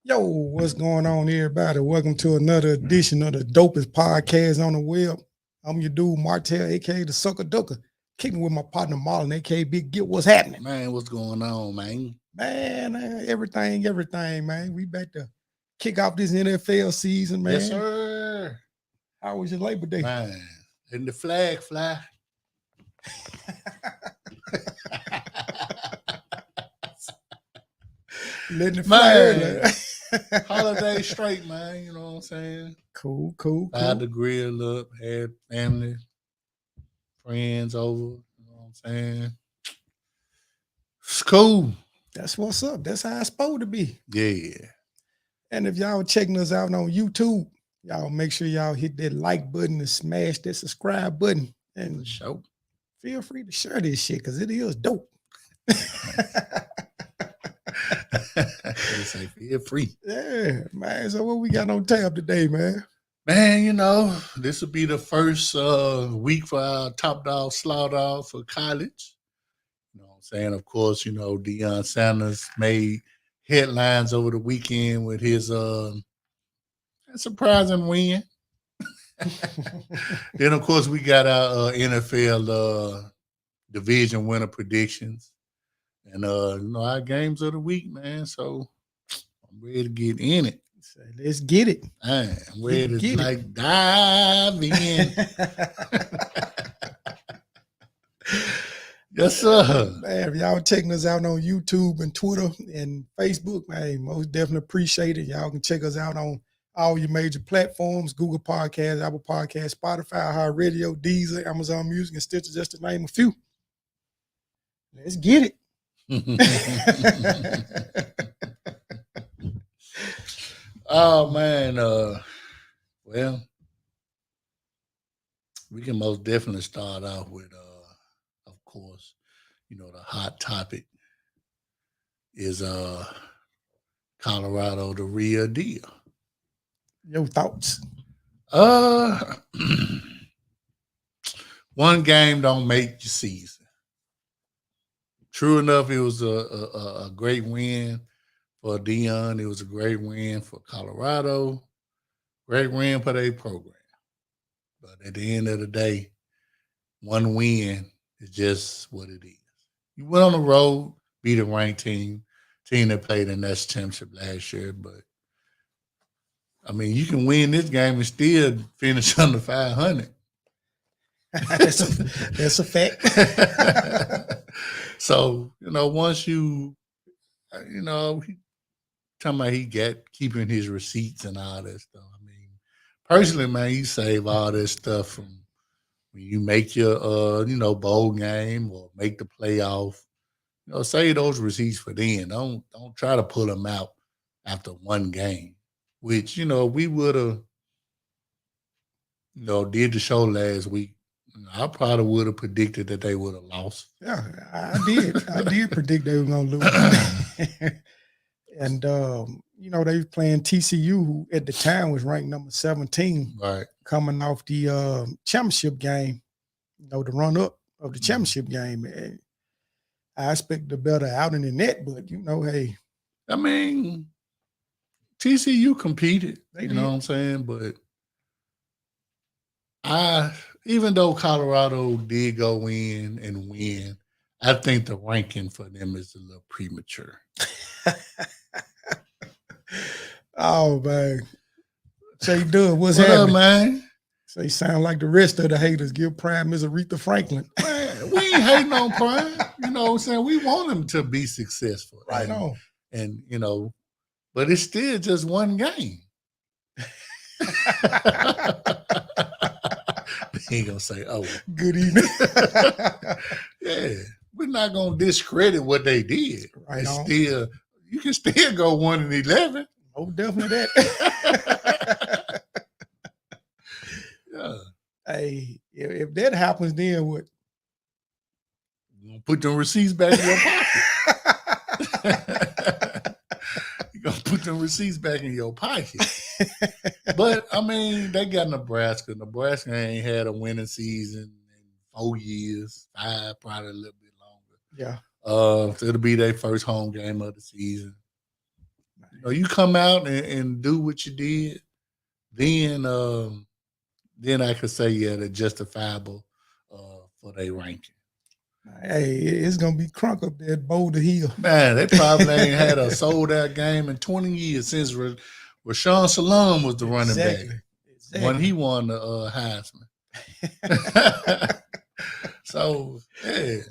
Yo, what's going on, everybody? Welcome to another edition of the dopest podcast on the web. I'm your dude, Martell, aka the Sucker Ducker, kicking with my partner Marlon, aka Big Get. What's happening? Man, what's going on, man? Man, everything, man. We back to kick off this NFL season, Yes, man. sir. How was your Labor Day? Man, letting the flag fly. Letting it fly early. Holiday straight, man. You know what I'm saying? Cool. Had the grill up, had family, friends over. You know what I'm saying? It's cool. That's what's up. That's how it's supposed to be. Yeah. And if y'all checking us out on YouTube, y'all make sure y'all hit that like button and smash that subscribe button. And Show. feel free to share this shit because it is dope. They say feel free. Yeah, man. So what we got on tap today, man? Man, you know, this will be the first week for our top dog slaughter off for college. You know what I'm saying? Of course, you know, Deion Sanders made headlines over the weekend with his surprising win. Then, of course, we got our NFL division winner predictions. And, you know, our games of the week, man. So I'm ready to get in it. So let's get it. Man, I'm ready to dive in. Yes, sir. Man, if y'all checking us out on YouTube and Twitter and Facebook, man, most definitely appreciate it. Y'all can check us out on all your major platforms: Google Podcasts, Apple Podcasts, Spotify, iHeartRadio, Deezer, Amazon Music, and Stitcher, just to name a few. Let's get it. Oh man, well, we can most definitely start off with of course, you know, the hot topic is Colorado the real deal. Your thoughts? One game don't make your season. True enough, it was a great win for Deion. It was a great win for Colorado. Great win for their program. But at the end of the day, one win is just what it is. You went on the road, beat a ranked team that played in that championship last year. But I mean, you can win this game and still finish under 500. That's a fact. So, you know, once you know, talking about he got keeping his receipts and all that stuff. I mean, personally, man, you save all this stuff from when you make your you know, bowl game or make the playoff. You know, save those receipts for then. Don't try to pull them out after one game. Which, you know, we would have, you know, did the show last week. I probably would have predicted that they would have lost. Yeah, I did. I did predict they were gonna lose. And you know, they was playing TCU, who at the time was ranked number 17, Right. coming off the championship game, you know, the run up of the championship game. And I expect a better outing than that, but you know, hey. I mean, TCU competed, They you did. know what I'm saying? But even though Colorado did go in and win, I think the ranking for them is a little premature. Oh man. Say Doug, what's What happening? up, man? Say sound like the rest of the haters. Give Prime Miss Aretha Franklin. Man, we ain't hating on Prime. You know what I'm saying? We want him to be successful. Right on. And you know, but it's still just one game. He ain't gonna say, "Oh, good evening." Yeah, we're not gonna discredit what they did. Right It's on. still, you can still go 1-11. Oh, definitely that. Yeah, Hey, if that happens, then what? you gonna put them receipts back in your pocket. You gonna put them receipts back in your pocket. But I mean, they got Nebraska. Nebraska ain't had a winning season in 4 years, 5, probably a little bit longer. Yeah. So it'll be their first home game of the season. you come out and do what you did, then I could say, yeah, they're justifiable for their ranking. Hey, it's gonna be crunk up there at Boulder Hill. Man, they probably ain't had a sold out game in 20 years since Rashawn Salam was the running back when he won the Heisman. So, yeah,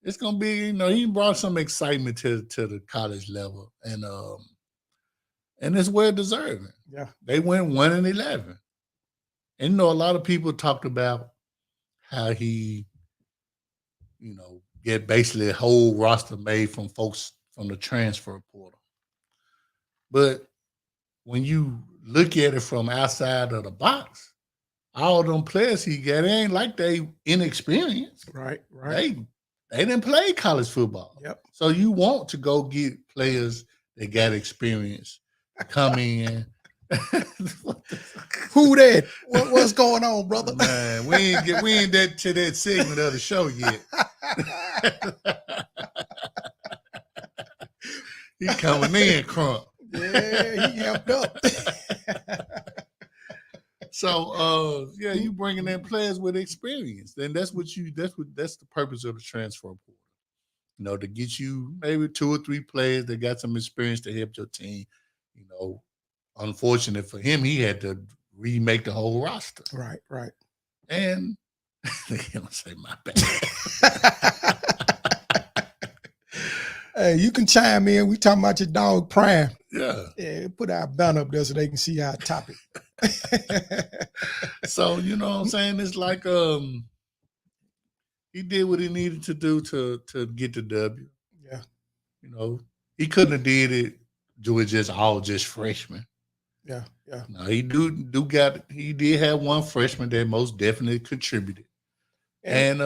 it's gonna be, he brought some excitement to the college level, and it's well deserving. Yeah, they went 1-11, and a lot of people talked about how he, get basically a whole roster made from folks from the transfer portal. But when you look at it from outside of the box, all them players he got, it ain't like they inexperienced. Right. They didn't play college football. Yep. So you want to go get players that got experience to come in. Who that? What's going on, brother? Man, we ain't that to that segment of the show yet. He coming in crunk. Yeah, he amped up. So you bringing in players with experience. Then that's the purpose of the transfer portal. To get you maybe 2 or 3 players that got some experience to help your team. Unfortunate for him, he had to remake the whole roster. Right. And they don't say my bad. Hey, you can chime in. We talking about your dog Prime. Yeah. Put our banner up there so they can see our topic. So, you know what I'm saying? It's like he did what he needed to do to get the W. Yeah. He couldn't have did it with just freshmen. Yeah. No, he did have one freshman that most definitely contributed. And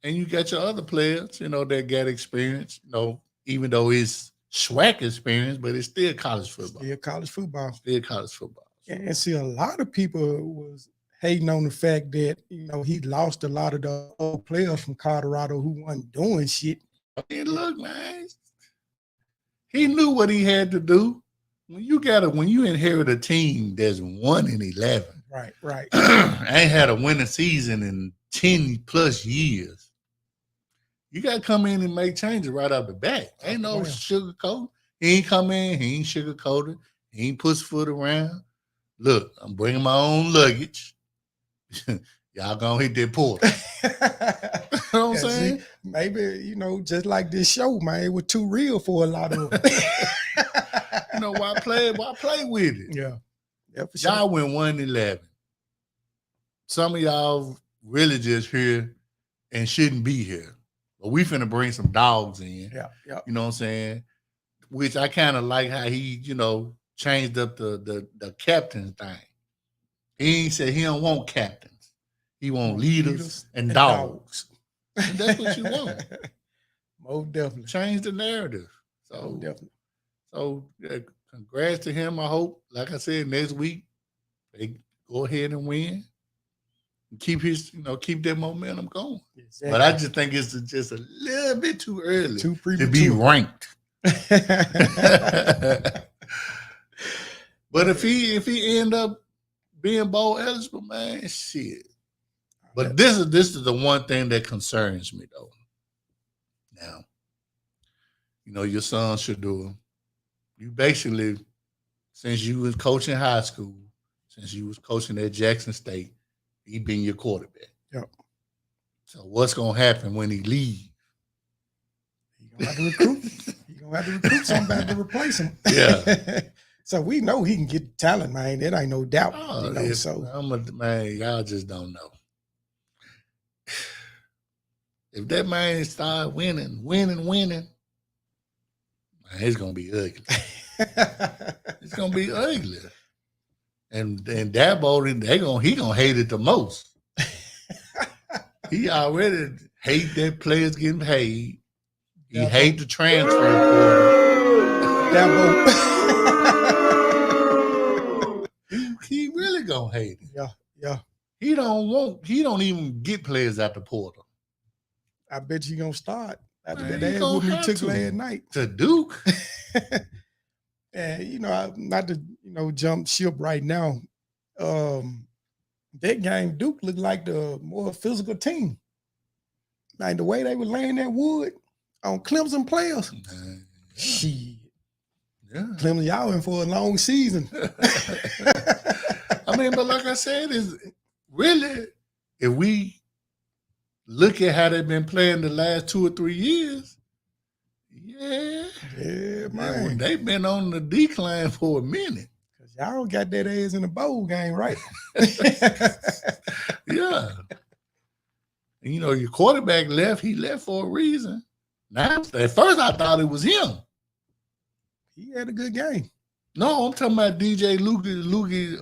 you got your other players, that got experience, even though it's SWAC experience, but it's still college football. Still college football. And see, a lot of people was hating on the fact that, he lost a lot of the old players from Colorado who wasn't doing shit. And look, man, he knew what he had to do. When you inherit a team that's 1-11, right, ain't had a winning season in 10 plus years, you got to come in and make changes right off the bat. Ain't no sugarcoat. He ain't come in. He ain't sugarcoated. He ain't pussyfoot around. Look, I'm bringing my own luggage. Y'all gonna hit that portal. You know what I'm saying? See, maybe, just like this show, man, it was too real for a lot of them. Why play with it? Yeah, for y'all sure. went 1-11. Some of y'all really just here and shouldn't be here. But we finna bring some dogs in. Yeah. You know what I'm saying? Which I kind of like how he, changed up the captain thing. He ain't said he don't want captains. He want leaders and dogs. And that's what you want. Most definitely. Change the narrative. So most definitely. So congrats to him. I hope, like I said, next week they go ahead and win. Keep keep that momentum going. Exactly. But I just think it's just a little bit too early to be ranked. But if he end up being bowl eligible, man, shit. But this is the one thing that concerns me though. Now, your son should do. You basically, since you was coaching high school, since you was coaching at Jackson State, he been your quarterback. Yep. So what's gonna happen when he leave? He gonna have to recruit. He gonna have to recruit somebody to replace him. Yeah. So we know he can get talent, man. That ain't no doubt. Man, y'all just don't know. If that man start winning, man, it's gonna be ugly. It's gonna be ugly. And Dabo, he gonna hate it the most. He already hate that players getting paid. He hate the transfer portal. Dabo. he really gonna hate it. Yeah. He don't even get players at the portal. I bet you gonna start after that ass with me took last night. To Duke. And not to jump ship right now. That game Duke looked like the more physical team. Like the way they were laying that wood on Clemson players. Yeah. Shit. Yeah. Clemson, y'all in for a long season. I mean, but like I said, is really if we look at how they've been playing the last 2 or 3 years, yeah, man. They've been on the decline for a minute. Cause y'all got that ass in the bowl game, right? Yeah. And, your quarterback left. He left for a reason. Now, at first I thought it was him. He had a good game. No, I'm talking about DJ Loogie.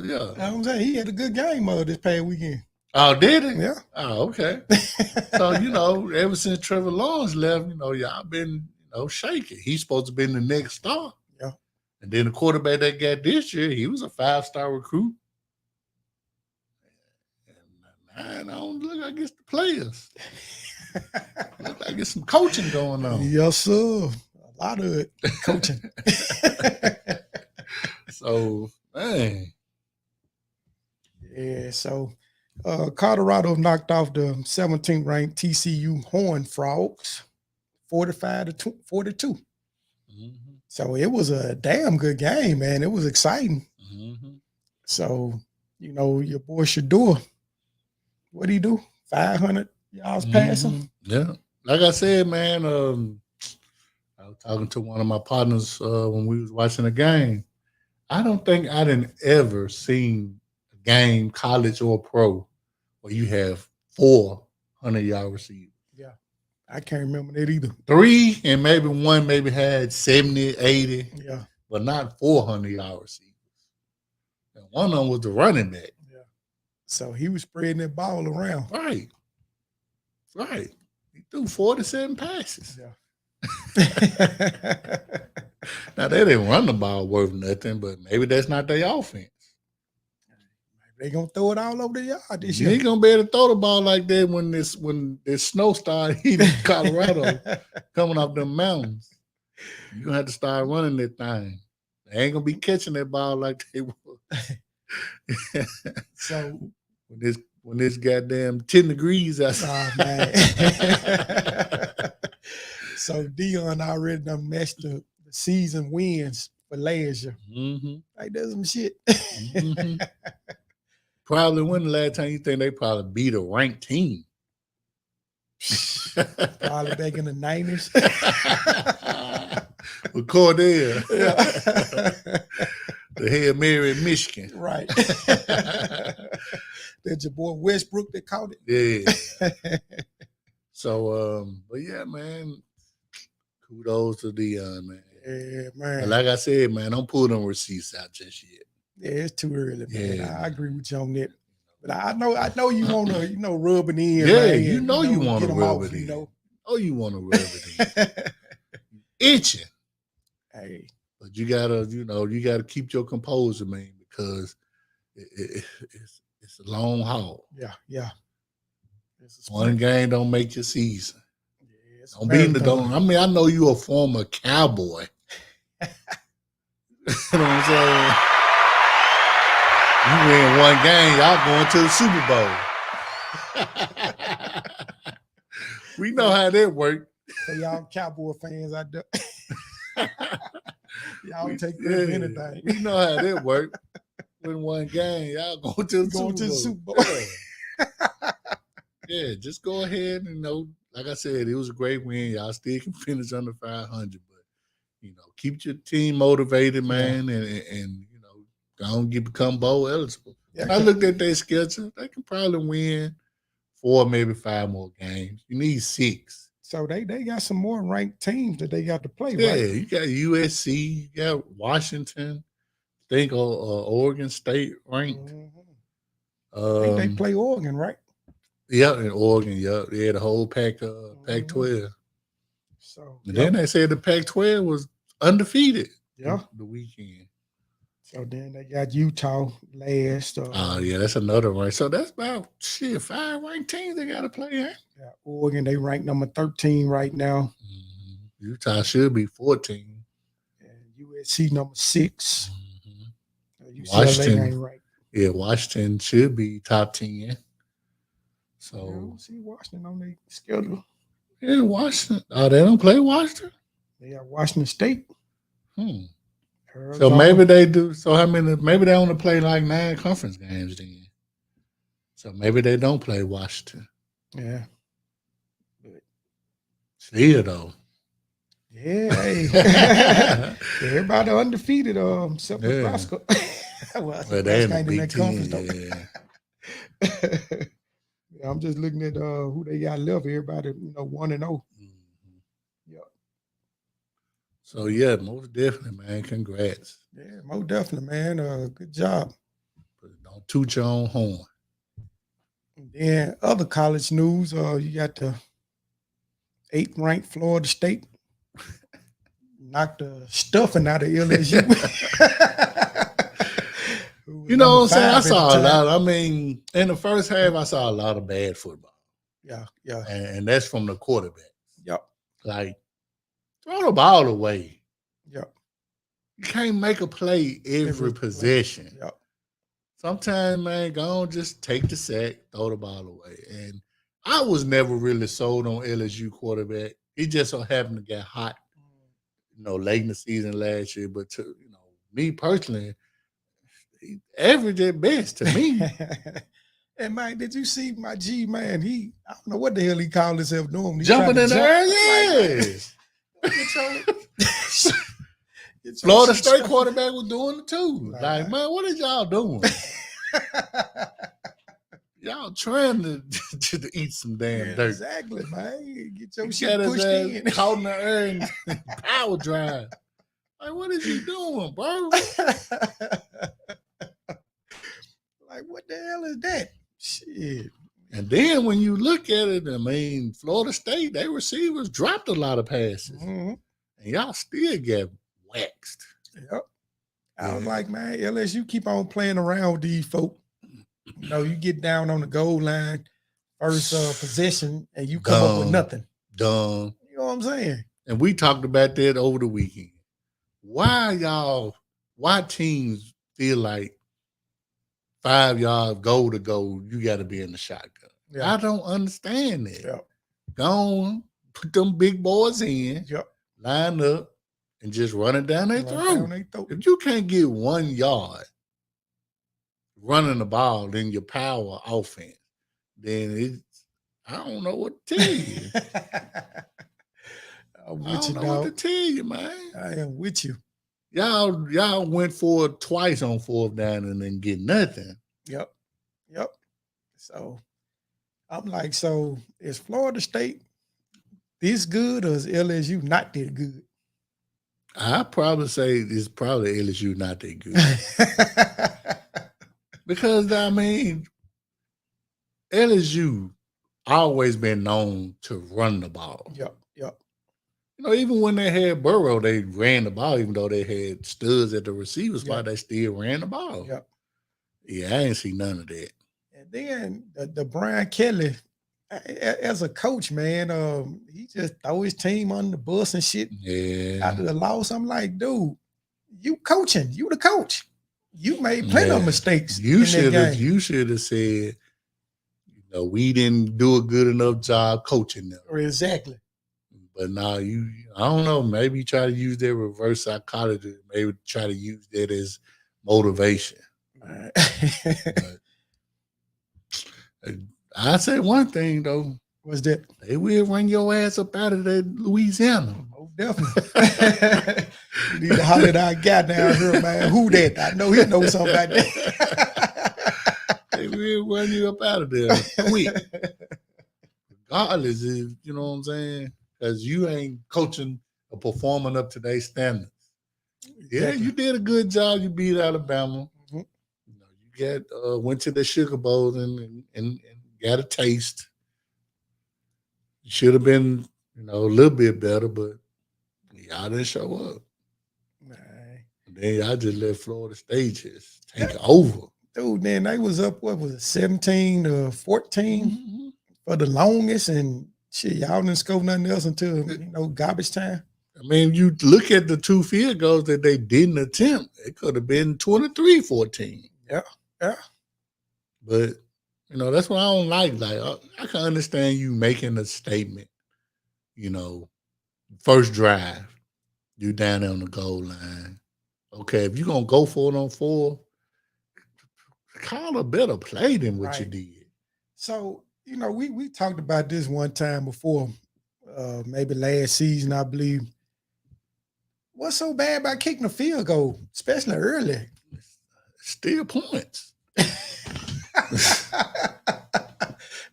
Yeah. I'm saying he had a good game this past weekend. Oh, did he? Yeah. Oh, okay. So, ever since Trevor Lawrence left, y'all been, shaking. He's supposed to be the next star. Yeah. And then the quarterback that got this year, he was a 5-star recruit. And I don't look like it's the players. Look like it's some coaching going on. Yes, sir. A lot of it. Coaching. So, man. Yeah, so Colorado knocked off the 17th ranked TCU Horned Frogs 45-42. Mm-hmm. So it was a damn good game, man. It was exciting. Mm-hmm. So, your boy Shador, what did he do? 500 yards passing? Yeah. Like I said, man, I was talking to one of my partners when we was watching the game. I don't think I didn't ever seen a game, college or pro, where you have 400-yard receivers. Yeah. I can't remember that either. 3 and maybe one maybe had 70, 80. Yeah. But not 400-yard receivers. And one of them was the running back. Yeah. So he was spreading that ball around. Right. He threw 47 passes. Yeah. Now, they didn't run the ball worth nothing, but maybe that's not their offense. They going to throw it all over the yard this You year. ain't going to be able to throw the ball like that when this snow started hitting Colorado coming off them mountains. You're going to have to start running that thing. They ain't going to be catching that ball like they were. So when this goddamn 10 degrees outside. Oh, man. So Dion already done matched the season wins for last year. Mm-hmm. Like, that's some shit. Mm-hmm. Probably when the last time you think they probably beat a ranked team? Probably back in the 90s. With Cordell. Yeah. The Hail Mary in Michigan. Right. That's your boy Westbrook that caught it. Yeah. So, but yeah, man, kudos to Dion, man. Yeah, man. And like I said, man, don't pull them receipts out just yet. Yeah, it's too early, man. Yeah. I agree with you on that. But I know you want to, rub it in. Yeah, man, you want to rub it in. Oh, you want to rub it in. Itching. Hey. But you gotta keep your composure, man, because it's a long haul. Yeah. One game don't make your season. Yeah, I know you a former Cowboy. You know what I'm saying? You win one game, y'all going to the Super Bowl. We know how that worked. So y'all Cowboy fans out there. Y'all take credit for anything. We know how that worked. Win one game, y'all going to the Super Bowl. Yeah, just go ahead and like I said, it was a great win. Y'all still can finish under 500, but keep your team motivated, man, and go on become bowl eligible. Yeah. I looked at their schedule; they can probably win 4, maybe 5 more games. You need 6. So they got some more ranked teams that they got to play. Yeah, right? You got USC, you got Washington, I think Oregon State ranked. Mm-hmm. I think they play Oregon, right? Yeah, in Oregon, yeah. They had a whole Pac-12. So then they said the Pac-12 was undefeated. Yeah. The weekend. So then they got Utah last. Yeah, that's another rank. So that's about 5 ranked teams they got to play. Yeah, Oregon, they ranked number 13 right now. Mm-hmm. Utah should be 14. And USC number 6. Mhm. UCLA Washington, ain't right. yeah, Washington should be top 10. Yeah, I So don't see Washington on their schedule. yeah, Washington. Oh, they don't play Washington. They got Washington State, Hmm. So Arizona. maybe they do. So how many? Maybe they only play like 9 conference games then. So maybe they don't play Washington. Yeah. But Still though. yeah, hey. Everybody undefeated, except Yeah. Nebraska. Well, Well, they in Nebraska the ain't in Big that Ten. conference Yeah. though. Yeah, I'm just looking at who they got left. Everybody, 1-0. Mhm. Yeah, So yeah, most definitely, man. Congrats. yeah, most definitely, man. Good job. But don't toot your own horn. And then other college news, you got the 8th ranked Florida State knocked the stuffing out of LSU. Who was You know number what I'm saying? I 5 at the saw a time. lot. I mean, in the first half, I saw a lot of bad football, Yeah, yeah, and that's from the quarterback. yep, Like, throw the ball away. yep, You can't make a play every play. possession. Yep. Sometimes, man, go on, just take the sack, throw the ball away. And I was never really sold on LSU quarterback. He just so happened to get hot, late in the season last year. But to me personally, he averaged at best to me. And man, did you see my G man? I don't know what the hell he called himself doing. He Jumping tried in to the jump. air, Like, yeah. get your Florida shit State straight. quarterback was doing it too. Like, Like, man, what is y'all doing? Y'all trying to eat some damn dirt. Exactly, man. Get your He shit got his pushed ass in. caught in the air and power drive. Like, what is he doing, bro? Like, what the hell is that? Shit. And then when you look at it, I mean, Florida State, their receivers dropped a lot of passes. Mm-hmm. And y'all still get waxed. Yep. I was Yeah. like, man, LSU keep on playing around with these folk. You get down on the goal line, first possession, and you come up with nothing. Dumb. You know what I'm saying? And we talked about that over the weekend. Why teams feel like 5 yards goal to goal, you got to be in the shotgun? Yeah. I don't understand that. Yep. Go on, put them big boys in, Yep. line up, and just run it down their throat. If you can't get 1 yard running the ball in your power offense, then I don't know what to tell you. I don't know what to tell you, man. I am with you. Y'all went for it twice on 4th down and didn't get nothing. Yep. So I'm like, so is Florida State this good or is LSU not that good? I'd probably say it's probably LSU not that good. Because, I mean, LSU always been known to run the ball. Yep. Even when they had Burrow, they ran the ball. Even though they had studs at the receiver spot, they still ran the ball. Yep. Yeah, I ain't see none of that. And then the Brian Kelly, as a coach, man, he just throw his team under the bus and shit. Yeah. After the loss, I'm like, dude, you coaching. You the coach. You made plenty of mistakes. You should have said, we didn't do a good enough job coaching them. Exactly. But now I don't know, maybe you try to use that reverse psychology, maybe try to use that as motivation. But I say one thing though. What's that? They will run your ass up out of that Louisiana. Oh, definitely. You need to holler at our guy down here, man. Who that? I know he knows something about that. They will run you up out of there quick. Regardless, you know what I'm saying? Because you ain't coaching or performing up to their standards. Exactly. Yeah, you did a good job. You beat Alabama. Mm-hmm. You went to the Sugar Bowl and got a taste. You should have been, a little bit better, but y'all didn't show up. Then y'all just let Florida State just take over. Dude, then they was up, what was it, 17 to 14 for the longest, and shit, y'all didn't score nothing else until, garbage time. I mean, you look at the 2 field goals that they didn't attempt. It could have been 23-14. Yeah. But, that's what I don't like. Like, I can understand you making a statement, first drive, you down there on the goal line. Okay, if you're going to go 4-on-4, call a better play than what you Right. did. So, we talked about this one time before, maybe last season, I believe. What's so bad about kicking a field goal, especially early? Still points.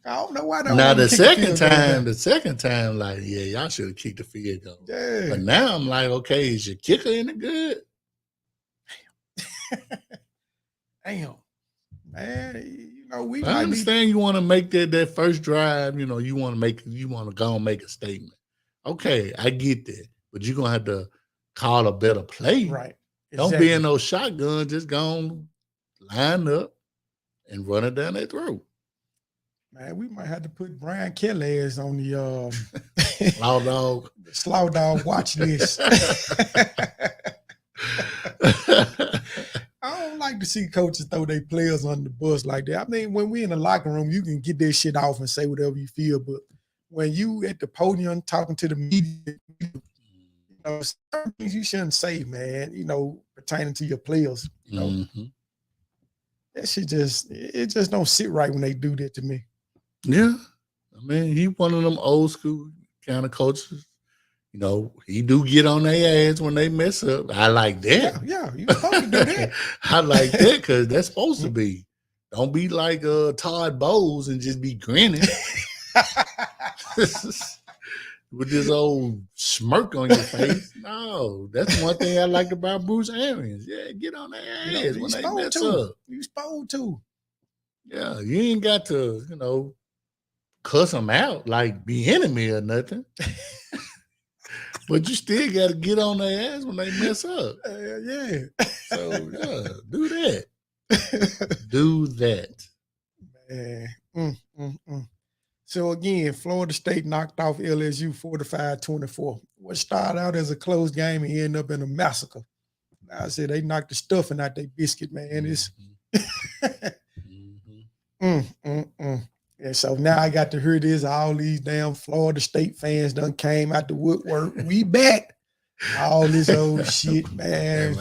I don't know why they don't Now let them the kick a field second time, like, yeah, y'all should have kicked the field goal. Yeah. But now I'm like, okay, is your kicker any good? Damn. Man, we I might understand you want to make that first drive, you want to go and make a statement. Okay, I get that. But you're gonna have to call a better play. Right. Don't be in no shotgun, just go on, line up and run it down their throat. Man, we might have to put Brian Kelly as on the Slaw dog watch list. I don't like to see coaches throw their players under the bus like that. I mean, when we in the locker room, you can get that shit off and say whatever you feel, but when you at the podium talking to the media, certain things you shouldn't say, man, pertaining to your players. Mm-hmm. That shit just don't sit right when they do that to me. Yeah. I mean, he one of them old school kind of coaches. He do get on their ass when they mess up. I like that. Yeah, you supposed to do that. I like that because that's supposed to be. Don't be like Todd Bowles and just be grinning. With this old smirk on your face. No, that's one thing I like about Bruce Arians. Yeah, get on their ass when they mess up. You supposed to. Yeah, you ain't got to, cuss them out like be enemy or nothing. But you still got to get on their ass when they mess up. Yeah. So, yeah, do that. Do that. Man. So, again, Florida State knocked off LSU 45-24. What started out as a close game and ended up in a massacre. I said they knocked the stuffing out their biscuit, man. It's And so now I got to hear this. All these damn Florida State fans done came out the woodwork. We back. All this old shit, man.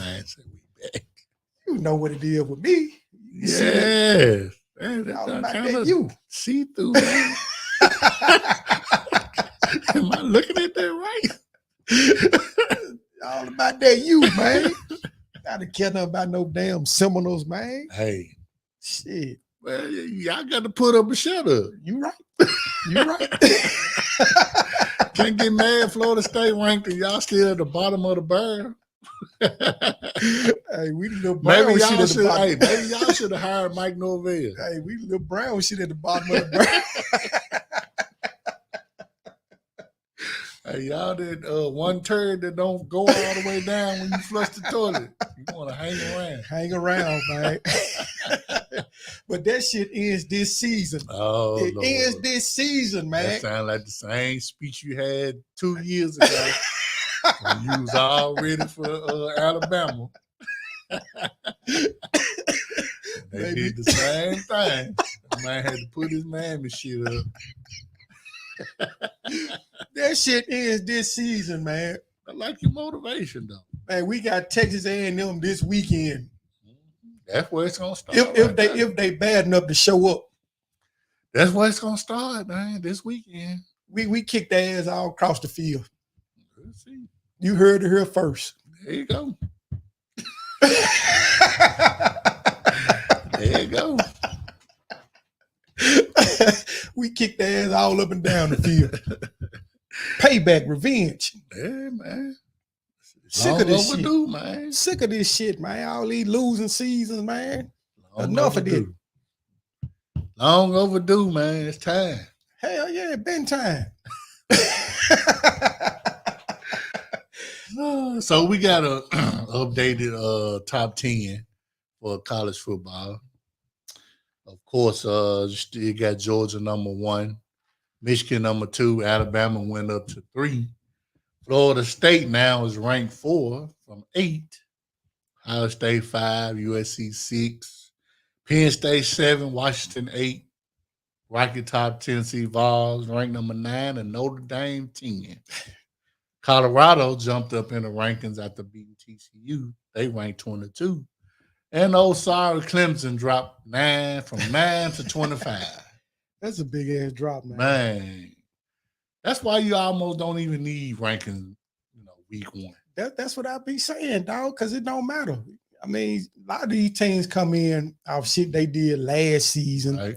You know what it is with me. Yeah. All about that you. See through, man. Am I looking at that right? All about that you, man. I don't care nothing about no damn Seminoles, man. Hey. Shit. Well, y'all got to put up a shut up. You right. You right. Can't get mad. Florida State ranked and y'all still at the bottom of the barrel. Hey, we the little brown maybe shit at the bottom. Hey, maybe y'all should have hired Mike Norvell. Hey, we the little brown shit at the bottom of the barrel. Hey, y'all did one turd that don't go all the way down when you flush the toilet. You want to hang around. Hang around, man. But that shit ends this season. Oh, it Lord. ends this season, man. That sounds like the same speech you had 2 years ago when you was all ready for Alabama. They did the same thing. The man had to put his mammy shit up. That shit ends this season, man. I like your motivation, though. Man, we got Texas A&M this weekend. That's where it's gonna start. If they bad enough to show up, that's where it's gonna start, man. This weekend, we kick their ass all across the field. Let's see. You heard it here first. There you go. There you go. We kick their ass all up and down the field. Payback, revenge. Yeah, man. Sick of this shit, man. Sick of this shit, man. All these losing seasons, man. Enough of it. Long overdue, man. It's time. Hell yeah, it been time. So we got a updated top 10 for college football. Of course, you got Georgia number 1, Michigan number 2, Alabama went up to 3, Florida State now is ranked 4 from 8. Ohio State 5, USC 6, Penn State 7, Washington 8, Rocky Top, Tennessee Vols ranked number 9, and Notre Dame 10. Colorado jumped up in the rankings after beating TCU. They ranked 22. And old sorry Clemson dropped 9 from 9 to 25. That's a big ass drop, man. Man, that's why you almost don't even need rankings, week 1. That's what I be saying, dog, because it don't matter. I mean, a lot of these teams come in off shit they did last season, Right.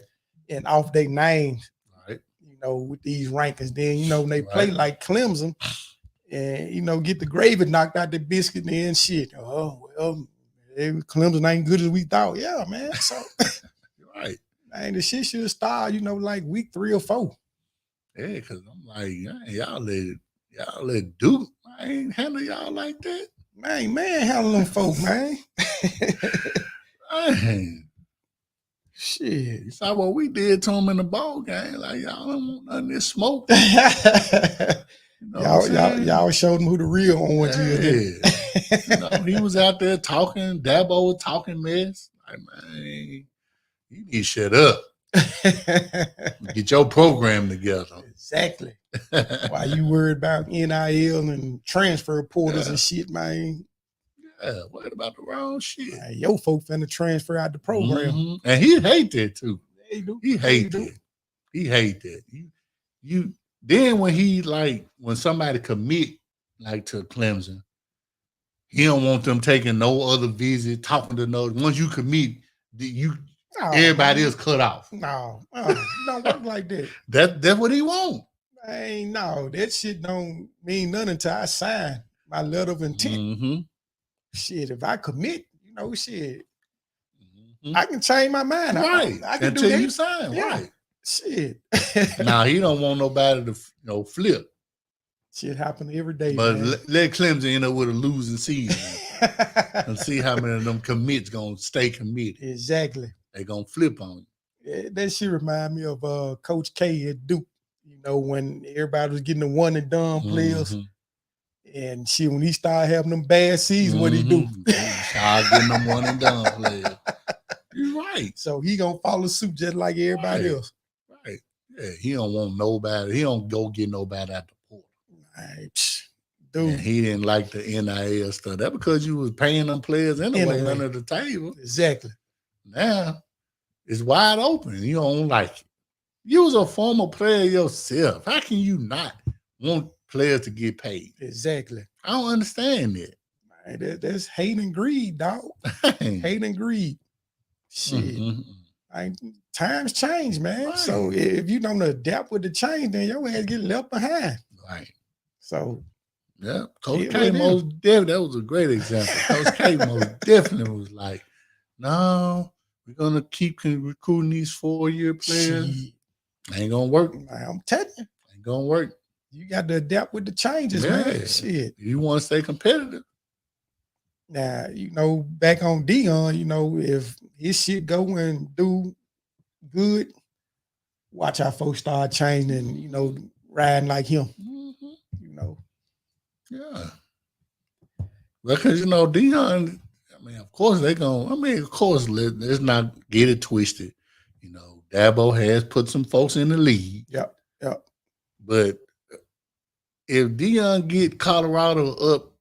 and off their names, Right. With these rankings. Then, when they play like Clemson and, get the gravy knocked out the biscuit and then shit. Oh, well, Clemson ain't good as we thought. Yeah, man. So, right. Man, the shit should start, like week 3 or 4. Yeah, because I'm like, y'all let Duke. I ain't handle y'all like that. Man, handle them folk, man. Man. Shit. You saw what we did to them in the ball game. Like, y'all don't want none of this smoke. Y'all showed them who the real orange is. He was out there talking, Dabo was talking mess. Like, man, you need to shut up. Get your program together. Exactly. Why you worried about NIL and transfer portals and shit, man? Yeah, worried about the wrong shit. Man, your folk finna transfer out the program. Mm-hmm. And he hate that too. He do. He hate that. He hate that. You then when somebody commit to Clemson, he don't want them taking no other visit, talking to no. Once you commit, everybody else cut off. No, don't work like that. That's what he want. Man, no, that shit don't mean nothing until I sign my letter of intent. Mm-hmm. Shit, if I commit, shit, I can change my mind. Right. I can until do that. You sign. Yeah. Right. Shit. Now he don't want nobody to flip. Shit happen every day. But man. let Clemson end up with a losing season and see how many of them commits gonna stay committed. Exactly. They gonna flip on you. Yeah, that shit remind me of Coach K at Duke. When everybody was getting the one and done players. And shit, when he started having them bad seasons, what he do? Started getting them one and done players. You're right. So he gonna follow suit just like everybody else. Right. Yeah, he don't want nobody. He don't go get nobody at the port. Right. Dude. And he didn't like the NIL stuff. That's because you was paying them players anyway under the table. Exactly. Now, it's wide open. You don't like it. You was a former player yourself. How can you not want players to get paid? Exactly. I don't understand that. Man, that's hate and greed, dog. Hate and greed. Shit. Times change, man. Right. So if you don't adapt with the change, then your ass get left behind. Right. So yeah, Coach K most definitely, that was a great example. Coach K most definitely was like, no, we're gonna keep recruiting these 4-year players. Shit. Ain't gonna work. I'm telling you. Ain't gonna work. You got to adapt with the changes, man. Shit. You want to stay competitive. Now, back on Deion, if his shit go and do good, watch how folks start changing and, riding like him. Yeah. Because, Deion, of course they're going to, of course, let's not get it twisted. Dabo has put some folks in the league. Yep. But if Deion get Colorado up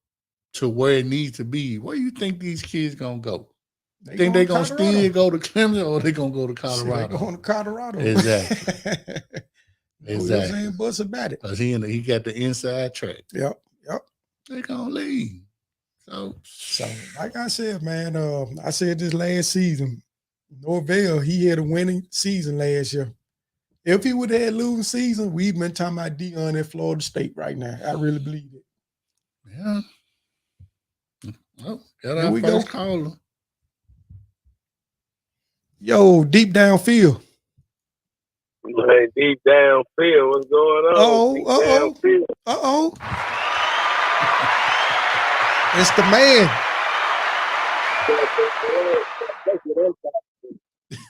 to where it needs to be, where you think these kids gonna go? You think they're gonna still go to Clemson or they gonna go to Colorado? They're going to Colorado. Exactly. Exactly. Ain't bust about it. Because he got the inside track. Yep. They're gonna leave. So like I said, man, I said this last season, Norvell, he had a winning season last year. If he would have had a losing season, we'd been talking about Deion at Florida State right now. I really believe it. Yeah. Well, got our first caller. Yo, deep downfield. Hey, deep downfield, what's going on? Uh-oh. It's the man.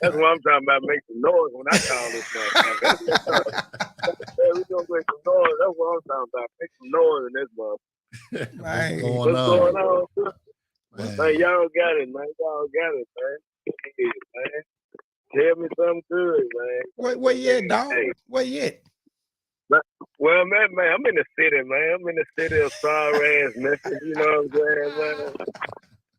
That's what I'm talking about. Make some noise when I call this motherfucker. we gonna make some noise. That's what I'm talking about. Make some noise in this month. What's going on? Man, y'all got it, man. Y'all got it, man. Yeah, man. Tell me something good, man. Where you at, dog? Where you at? Well, man, I'm in the city, man. I'm in the city of sorry ass Memphis. You know what I'm saying, man?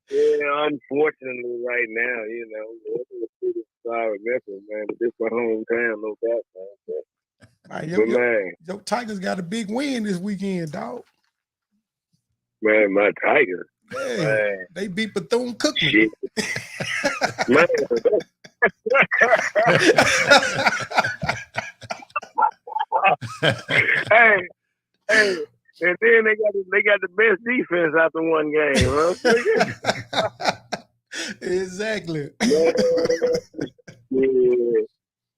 Yeah, unfortunately, right now, you know, we're in the city of sorry Memphis, man. But this my hometown, no doubt, man. But man, your Tigers got a big win this weekend, dog. Man, my Tigers. Yeah, man. They beat Bethune-Cookman. Shit. Man. hey, and then they got the best defense after one game, huh? Exactly. Yeah.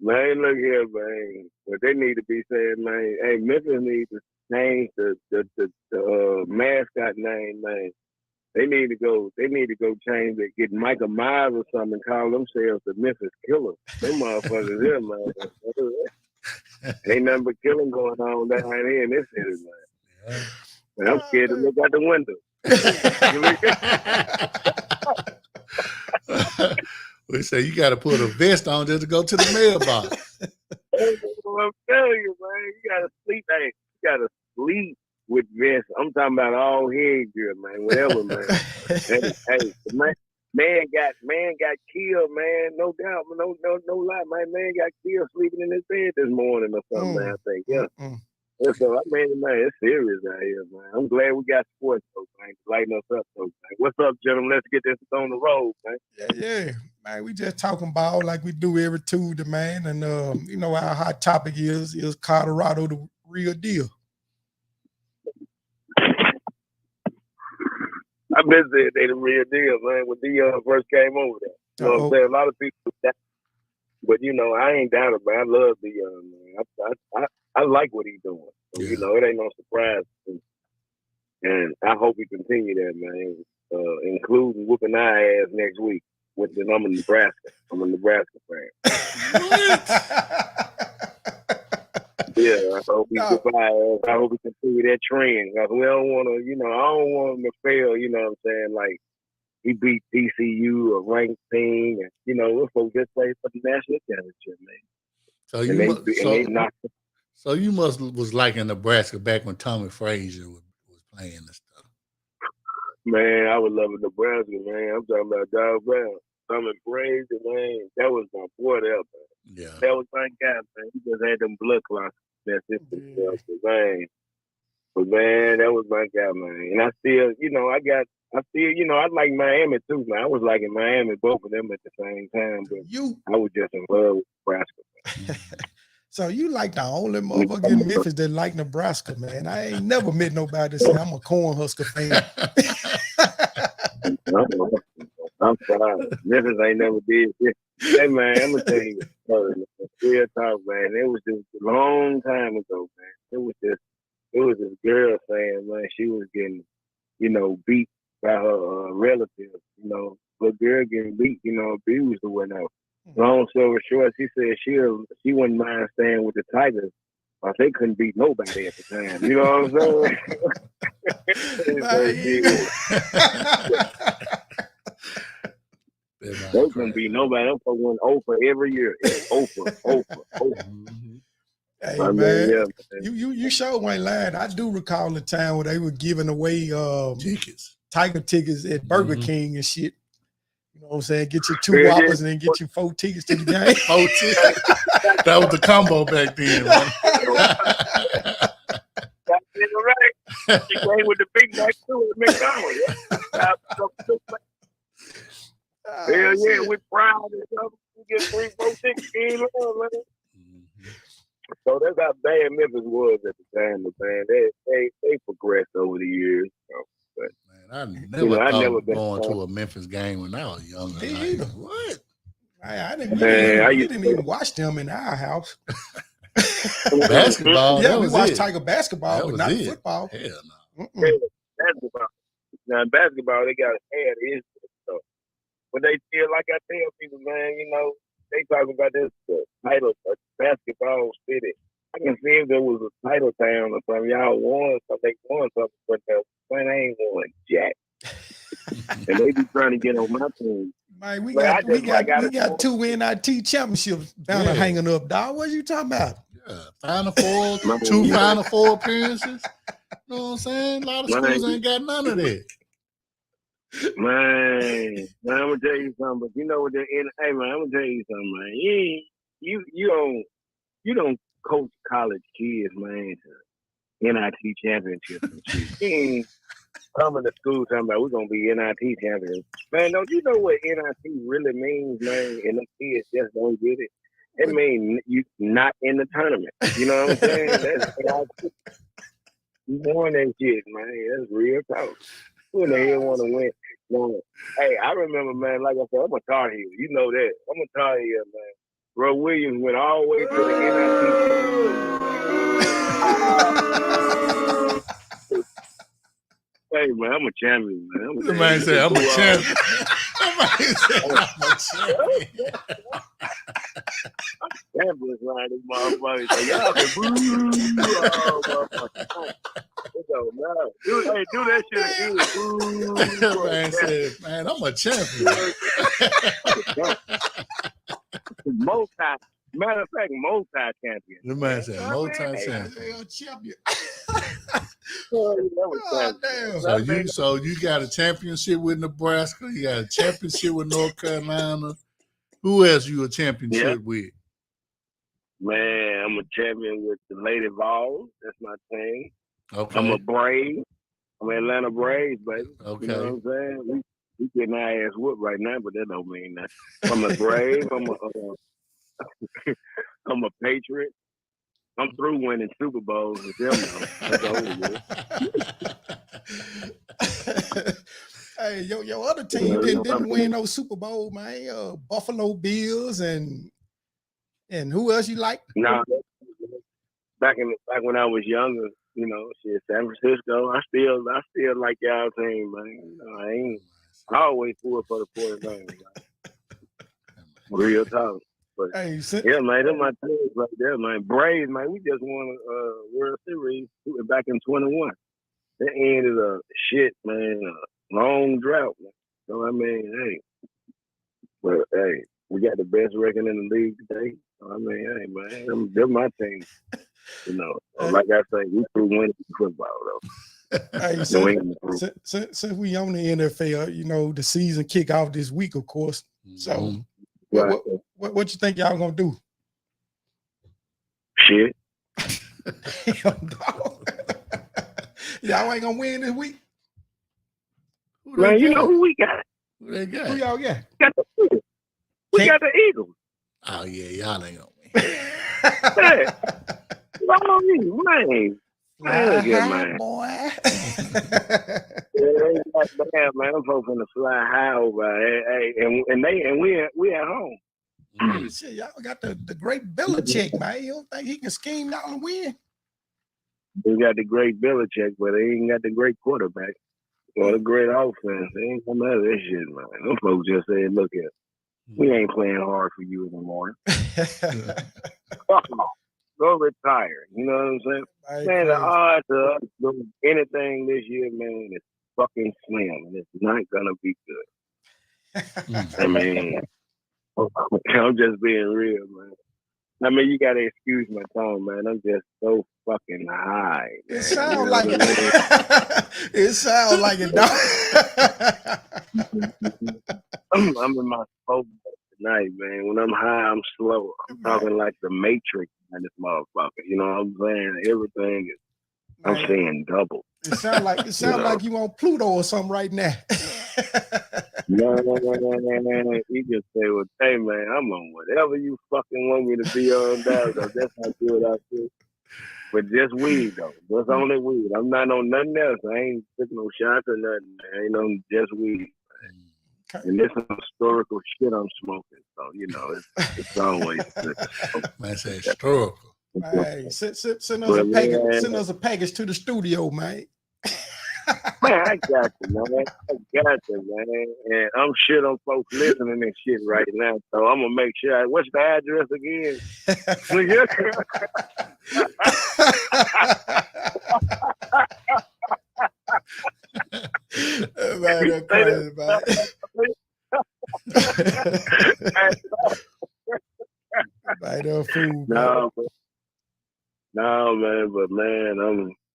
Man, look here, man. What they need to be saying, man, hey, Memphis needs to change the mascot name, man. They need to go change it, get Michael Myers or something and call themselves the Memphis Killers. Them motherfuckers here, man. Ain't nothing but killing going on down here in this city, man. Yeah. Man, I'm scared to look out the window. We say you got to put a vest on just to go to the mailbox. I'm telling you, man, you got to sleep. Hey, you got to sleep with vests. I'm talking about all headgear, man. Whatever, man. hey, man got killed, man. No doubt, no lie, man got killed sleeping in his bed this morning or something. Man, I think, yeah. So I mean, man, it's serious out here, man. I'm glad we got sports, folks, man. Lighten us up, folks, man. What's up, gentlemen? Let's get this on the road, man. Yeah, man. We just talking ball like we do every Tuesday, man. And you know, our hot topic is Colorado the real deal? I been saying they the real deal, man. When Dion first came over there, you know what I'm saying? A lot of people, but you know, I ain't down about. I love Dion, man. I like what he's doing. So, you know, it ain't no surprise. And I hope he continue that, man. Including whooping our ass next week. I'm in Nebraska. I'm a Nebraska fan. Yeah, I hope he I hope he continue that trend. We don't want to, you know, I don't want him to fail. You know what I'm saying? Like he beat TCU, a ranked team, and you know, we're supposed to just play for the national championship, man. So you must was liking Nebraska back when Tommy Frazier was playing and stuff. Man, I was loving Nebraska, man. I'm talking about Doug Brown. Tommy Frazier, man. That was my boy there, man. Yeah. That was my guy, man. He just had them blood clots. That's it, man. But man, that was my guy, man. And I still, you know, I like Miami too, man. I was liking Miami, both of them at the same time, but I was just in love with Nebraska. So you like the only motherfucker in Memphis that like Nebraska, man. I ain't never met nobody that say I'm a Cornhusker fan. I'm sorry. Memphis ain't never did this. Hey, man, I'm going to tell you real talk, man. It was just a long time ago, man. It was this girl saying, man, she was getting, you know, beat by her relatives, you know. The girl getting beat, you know, abused or whatnot. Long story short, she said she wouldn't mind staying with the Tigers, but they couldn't beat nobody at the time. You know what I'm saying? They couldn't beat nobody. I'm going over every year. Over. Hey, man, you sure ain't lying. I do recall the time where they were giving away Tiger tickets at Burger King and shit. You know what I'm saying? Get you 2 Whoppers and then get you 4 tickets to the game. 4 tickets. That was the combo back then, man. That's right. You came with the Big Mac too at McDonald's. Hell yeah, with pride and stuff. You get 3, 4 tickets in love, man. So that's how bad Memphis was at the time, man. They progressed over the years. But, man, I never going to a Memphis game when I was younger. Like, what? I didn't even watch them in our house. Basketball. Yeah, we watched Tiger basketball, but not football. Hell no. Basketball. Now basketball, they got had issues. So, but they still, like I tell people, man, you know, they talk about this title of basketball city. I can see if there was a title town or something. Y'all won something, they won something, but the Flint ain't won jack. And they be trying to get on my team. Man, we But got 2 NIT championships banner hanging up, dog. What you talking about? Yeah, Final Four, 2 Final Four appearances. You know what I'm saying? A lot of schools ain't got none of that. Man, I'm gonna tell you something. But you know what? Hey, man, I'm gonna tell you something, man. You don't coach college kids, man, to NIT championships and shit. You ain't coming to school talking about we're gonna be NIT champions. Man, don't you know what NIT really means, man? And the kids just don't get it. It means you not in the tournament. You know what I'm saying? That's NIT. You won that shit, man. That's real talk. Who in the hell want to win? No. Hey, I remember, man, like I said, I'm a Tar Heel. You know that. I'm a Tar Heel, man. Bro Williams went all the way to the NIT. Hey, man, I'm a champion, man. The man said, I'm a champion. Champions around this motherfucker. So y'all can boo. Do that shit again. The man said, man, I'm a champion. Matter of fact, multi-champion. The man said, multi-champion. So you got a championship with Nebraska. You got a championship with North Carolina. Who else you a championship with? Man, I'm a champion with the Lady Vols. That's my team. Okay. I'm a Brave. I'm Atlanta Braves, baby. Okay. You know what I'm saying? We getting our ass whooped right now, but that don't mean nothing. I'm a Brave. I'm a Patriot. I'm through winning Super Bowls with them now. That's over. Hey, your other team didn't win no Super Bowl, man. Buffalo Bills and who else you like? No, back when I was younger, you know, shit, San Francisco. I still like y'all team, man. You know, I always pull for the 49ers. Real talk. But yeah, man, them my teams right there, man. Braves, man. We just won a World Series back in 21. That ended a shit, man. A long drought, man. So I mean, we got the best record in the league today. So, I mean, hey, man, they're my team. You know, like I say, we through winning football though. Hey, since we on the NFL, you know, the season kick off this week, of course. So, what you think y'all gonna do? Shit. Y'all ain't gonna win this week. Man, you know who we got? Who they got? Who y'all got? We got the Eagles. Oh yeah, y'all ain't gonna win. Man, boy. Man, I'm hoping to fly high over. Hey, and we at home. Shit, y'all got the great Belichick, man. You don't think he can scheme y'all and win? We got the great Belichick, but they ain't got the great quarterback or the great offense. They ain't come out of this shit, man. Them folks just said, look at, we ain't playing hard for you anymore. Fuck off. Go retire. You know what I'm saying? Man, the odds of us doing anything this year, man, is fucking slim. And it's not gonna be good. I mean, I'm just being real, man. I mean, you gotta excuse my tone, man. I'm just so fucking high. Man. It sounds like it. It sounds like it, dog. I'm in my smoke tonight, man. When I'm high, I'm slow. I'm talking like the Matrix in this motherfucker. You know what I'm saying? Everything is. I'm saying double. It sounds like you on Pluto or something right now. No. You just say, well, hey, man, I'm on whatever you fucking want me to be on, dog. That's how good I feel. But just weed, though. Just only weed. I'm not on nothing else. I ain't taking no shots or nothing. I ain't on just weed. Okay. And this is historical shit I'm smoking. So, you know, it's always good. Man, say historical. Hey, send us a package to the studio, man. Man, I got you, man. I got you, man. And I'm sure them folks listening and shit right now. So I'm gonna make sure. What's the address again? Man, that's crazy, man. Man, that fool, man. No, man, but man,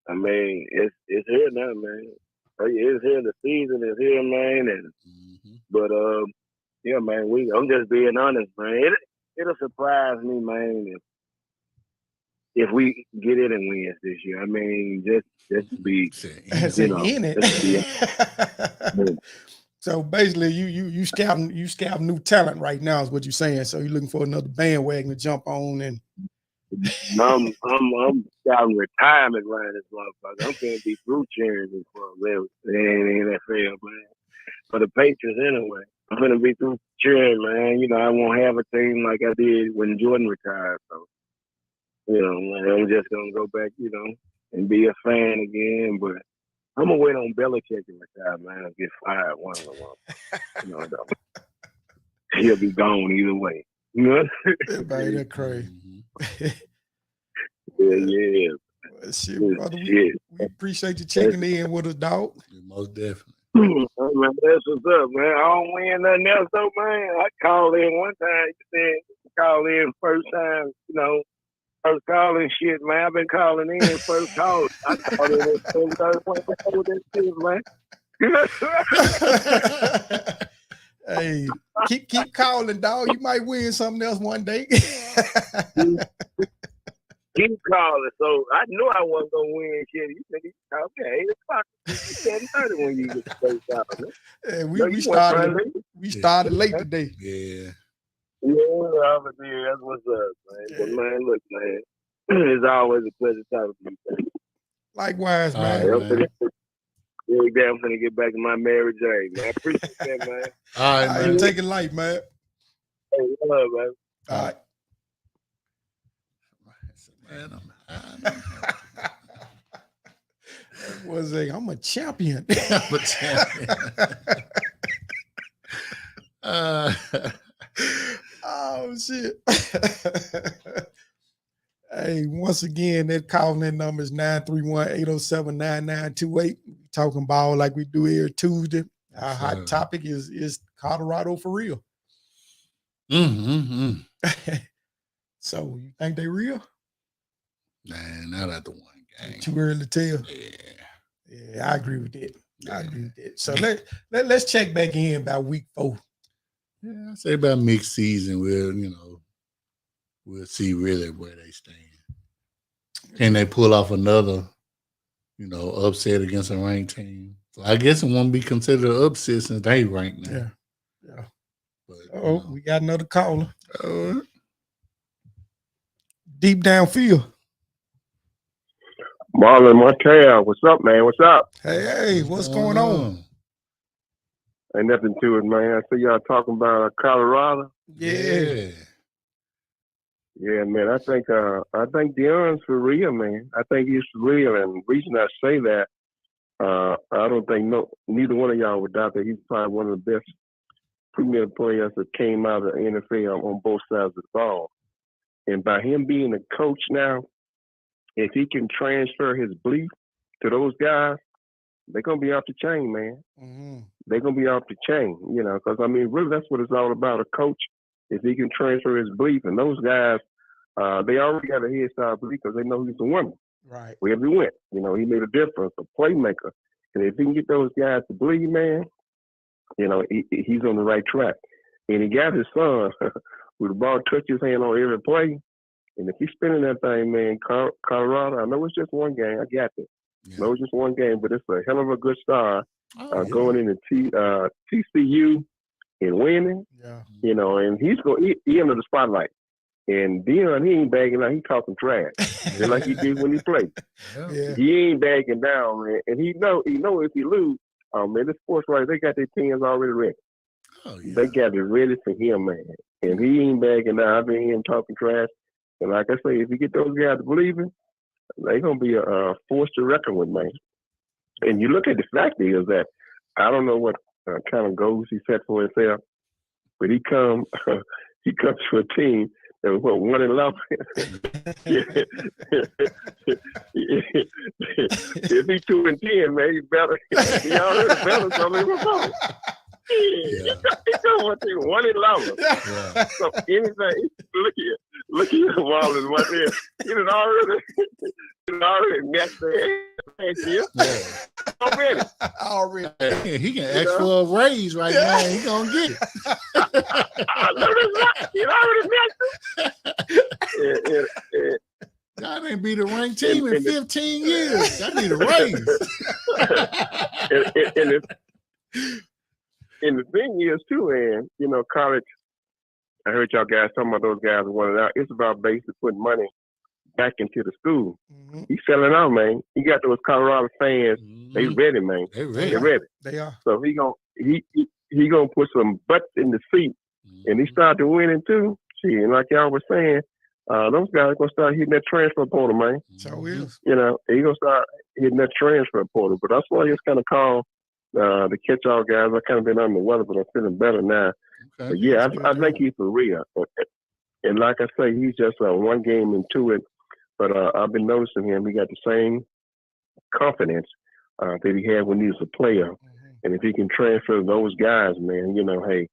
I mean, it's here now, man. It's here. The season is here, man. And but yeah, man. I'm just being honest, man. It'll surprise me, man, if we get it and wins this year. I mean, just to be, in it. So basically, you scouting new talent right now is what you're saying. So you're looking for another bandwagon to jump on, and I'm scouting retirement around this motherfucker. I'm gonna be through cheering this motherfucker in NFL, man. For the Patriots anyway. I'm gonna be through cheering, man. You know, I won't have a team like I did when Jordan retired. So, you know, man, I'm just gonna go back, you know, and be a fan again. But I'm gonna wait on Belichick to retire, man. I'll get fired one of them. You know, he'll be gone either way. You know? Man, that's crazy. Yeah. Well, shit, brother, we appreciate you checking in with us, dog. Most definitely. Man, that's what's up, man. I don't win nothing else, though, man. I called in one time. You said call in first time, you know, first call and shit, man. I've been calling in first call. I called in this third one before that shit, man. Hey, keep calling, dog. You might win something else one day. Keep calling. So I knew I wasn't gonna win shit. You said okay, 8 o'clock, 7:30 when you get the first out. Hey, we started late today. Yeah, that's what's up, man. But man, look, man, it's always a pleasure talking to you, man. Likewise, man. I'm gonna get back to my marriage, man. I appreciate that, man. All right, man. Take it light, man. Hey, love, man. All right. Man, I'm a champion. I'm a champion. Oh shit. Hey, once again, that calling number is 931-807-9928. Talking ball like we do here Tuesday. Our hot topic is Colorado for real. So you think they real? Man, not at the one game. Too early to tell. Yeah, I agree with that. So let's check back in about week 4. Yeah, I say about mixed season. We'll see really where they stand. Can they pull off another, upset against a ranked team? So I guess it won't be considered an upset since they ranked now. Yeah. But, we got another caller. Deep downfield. Marlon Martel, what's up, man? What's up? Hey, what's going on? Ain't nothing to it, man. I see y'all talking about Colorado. Yeah. Yeah, man. I think Deion's for real, man. I think he's for real, and the reason I say that, I don't think neither one of y'all would doubt that he's probably one of the best premier players that came out of the NFL on both sides of the ball. And by him being a coach now, if he can transfer his belief to those guys, they're going to be off the chain, man. Mm-hmm. They're going to be off the chain, because, really that's what it's all about, a coach. If he can transfer his belief, and those guys, they already got a head start belief because they know he's a winner. Right. Wherever he went, he made a difference, a playmaker. And if he can get those guys to believe, man, he's on the right track. And he got his son with the ball touch his hand on every play. And if he's spinning that thing, man, Colorado, I know it's just one game. I got it. Yeah. I know it's just one game, but it's a hell of a good start going into TCU and winning. Yeah. And he's going he under the spotlight. And Deion, he ain't bagging out. He talking trash, just like he did when he played. Yeah. He ain't bagging down, man. And he know if he lose, man, the sports writers, they got their teams already ready. Oh, yeah. They got it ready for him, man. And he ain't bagging down. I've been hearing him talking trash. And like I say, if you get those guys to believe him, they're going to be a force to reckon with, man. And you look at the fact is that I don't know what kind of goals he set for himself, but he comes to a team that was what 1-11. If he 2-10, man, he better. He already better something before. He come to 1-11. Yeah. So anything, look at Wallace right there. He done already messed their ass here. Yeah. Already. Hey, he can ask for a raise right now. He gonna get it. I know that's right. He already messed it. God ain't beat a ranked team in 15 years. I need a raise. And the thing is too, man, you know, college, I heard y'all guys talking about those guys wanting out. It's about basically putting money back into the school. Mm-hmm. He's selling out, man. He got those Colorado fans. They ready, man. They ready. They ready. They are. So he gonna put some butts in the seat, and he start to winning too. See, and like y'all was saying, those guys are gonna start hitting that transfer portal, man. So is. You know, he gonna start hitting that transfer portal. But that's why it's kind of called the catch-all guys. I kind of been under the weather, but I'm feeling better now. Okay. But yeah, I think he's for real. And like I say, he's just one game into it. But I've been noticing him. He got the same confidence that he had when he was a player. Mm-hmm. And if he can transfer those guys, man, you know, hey,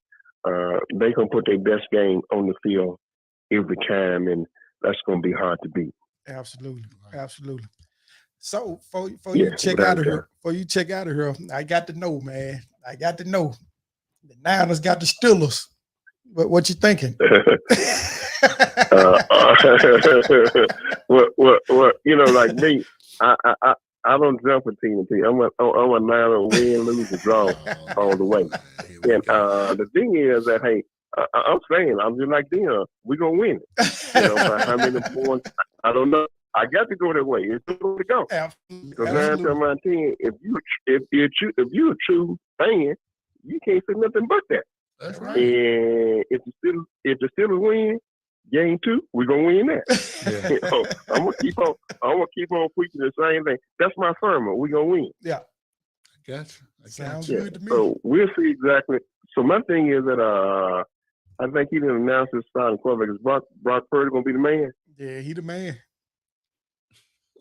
they gonna put their best game on the field every time, and that's gonna be hard to beat. Absolutely, absolutely. So for you check out of here, I got to know, man. I got to know. The Niners got the Steelers. What you thinking? Well, you know, like me, I don't jump a team. I'm a Niner win, lose, or draw all the way. And the thing is that, hey, I'm saying, I'm just like them. We're gonna win it. You know, by how many points? I don't know. I got to go that way. It's going to go. Because 9 times out of 10, if you're a true fan, you can't say nothing but that. That's right. And if the Steelers win game 2, we're gonna win that. Yeah. You know, I'm gonna keep on preaching the same thing. That's my sermon. We're gonna win. Yeah. I got you. Sounds Yeah. good to me. So we'll see exactly. So my thing is that I think he didn't announce his starting quarterback. Is Brock Purdy gonna be the man? Yeah, he the man.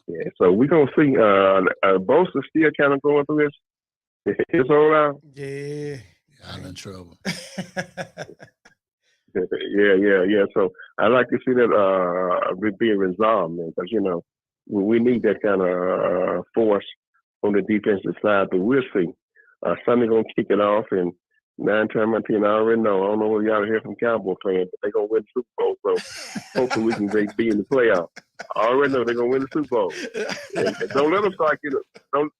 Yeah. So we're gonna see. Bosa still kind of going through his whole out. Yeah. I'm in trouble. Yeah. So I like to see that being resolved, man, because you know we need that kind of force on the defensive side. But we'll see. Sunday gonna kick it off, and 9 times out of 10, I already know. I don't know what y'all hear from Cowboy fans, but they're gonna win the Super Bowl. So hopefully we can be in the playoff. I already know they're gonna win the Super Bowl. And don't let them start getting.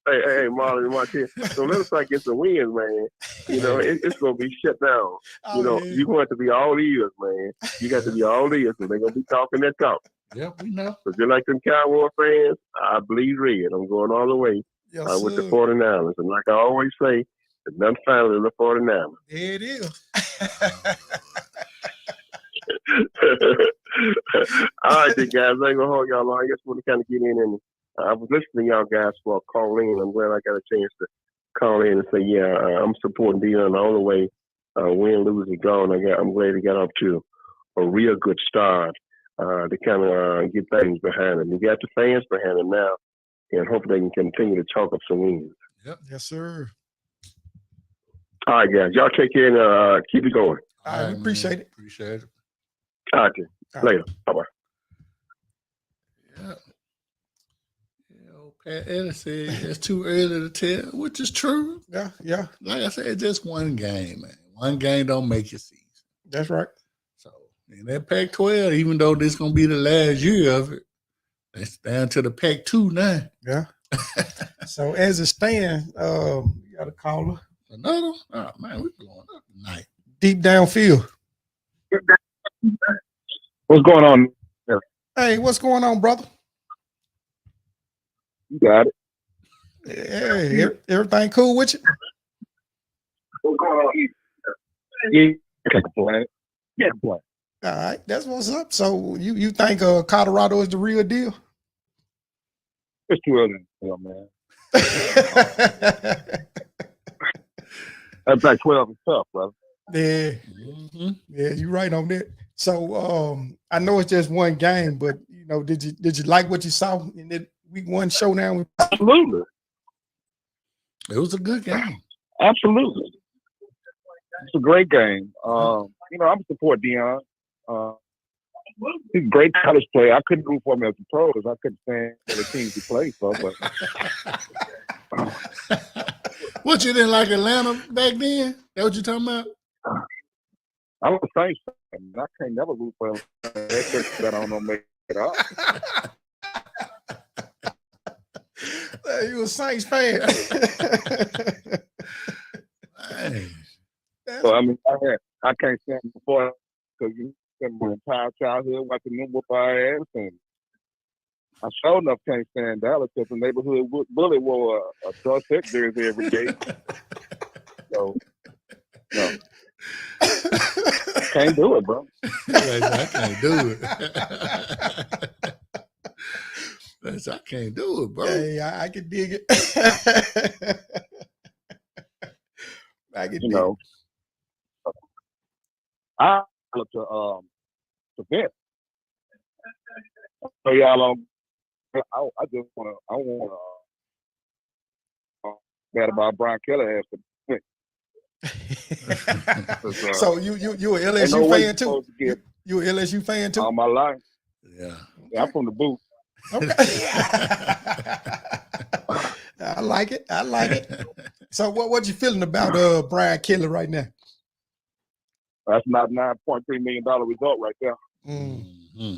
Hey, Marlon, watch here. Don't let them start getting some wins, man. You know it's gonna be shut down. You know you're going to be all ears, man. You got to be all ears, and they're gonna be talking that talk. Yep, we know. So just like them Cowboy fans, I bleed red. I'm going all the way with the 49ers, and like I always say, there's nothing finer than the 49ers. There it is. All right, then, guys. I ain't gonna hold y'all long. I just want to kind of get in, and I was listening to y'all guys for a call in. I'm glad I got a chance to call in and say, yeah, I'm supporting Dion all the way. Win, lose, or draw. I'm glad he got off to a real good start to kind of get things behind him. You got the fans behind him now, and hopefully they can continue to chalk up some wins. Yep. Yes, sir. All right, guys. Y'all take care and keep it going. All right, we appreciate it. Appreciate it. All right, later. Bye-bye. Yeah. Pat Ellis said it's too early to tell, which is true. Yeah. Like I said, just one game, man. One game don't make your season. That's right. So in that Pac-12, even though this gonna be the last year of it, it's down to the Pac-2 now. Yeah. So as it stands, you got a caller. Another? Oh man, we blowing up tonight. Deep downfield. What's going on? Hey, what's going on, brother? You got it. Hey, everything cool with you? What's going on? Yeah, can't complain. Can't complain. All right, that's what's up. So you think Colorado is the real deal? It's too early to tell, man. That's like 12 is tough, brother. Yeah, yeah, you're right on that. So I know it's just one game, but you know, did you like what you saw in that week 1 showdown? Absolutely. It was a good game. Absolutely. It's a great game. You know, I'm support Deion. He's a great college player. I couldn't root for him as a pro because I couldn't stand the teams he played for. But What, you didn't like Atlanta back then? That what you talking about? I'm a Saints fan. I can't never root for him. That I don't know make it up. You a Saints fan? So I mean, I can't stand before because you spent my entire childhood watching them whoop our ass, and I sure enough can't stand Dallas because the neighborhood bully wore a Dorset jersey every day. So no, can't do it, bro. I can't do it. I can't do it, bro. Hey, I can dig it. I can dig know, I look to Vince. So y'all I just want to bad about Brian Kelly after. So you a LSU fan too? You a LSU fan too? All my life. Yeah. I'm from the booth. Okay. I like it. I like it. So what you feeling about Brian Kelly right now? That's not $9.3 million result right there. Mm-hmm.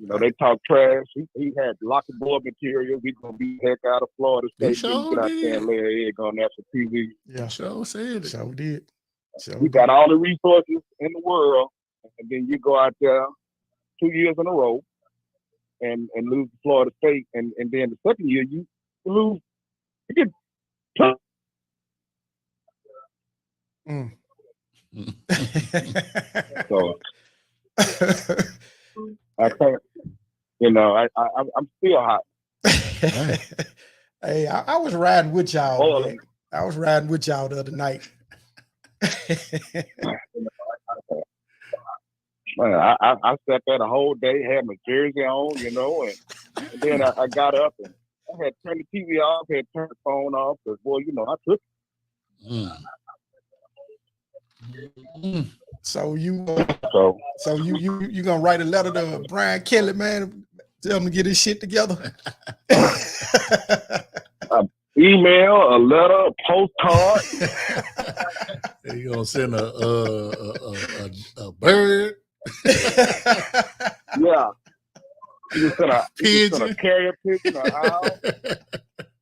You know, they talk trash. He had locker board material. He's gonna be heck out of Florida State. Sure get out there and lay an egg on national TV. Yeah, sure said it. So did. We got all the resources in the world, and then you go out there 2 years in a row and lose to Florida State, and then the second year you lose. You get so I can't. You know, I'm still hot. Hey, I was riding with y'all. I was riding with y'all the other night. Man, I sat there the whole day, had my jersey on, you know, and then I got up and I had turned the TV off, had turned the phone off, because, boy, you know, I took it. So you gonna write a letter to Brian Kelly, man, tell him to get his shit together? Email, a letter, a postcard. You gonna send a bird? Yeah. You send a carrier pigeon, an owl.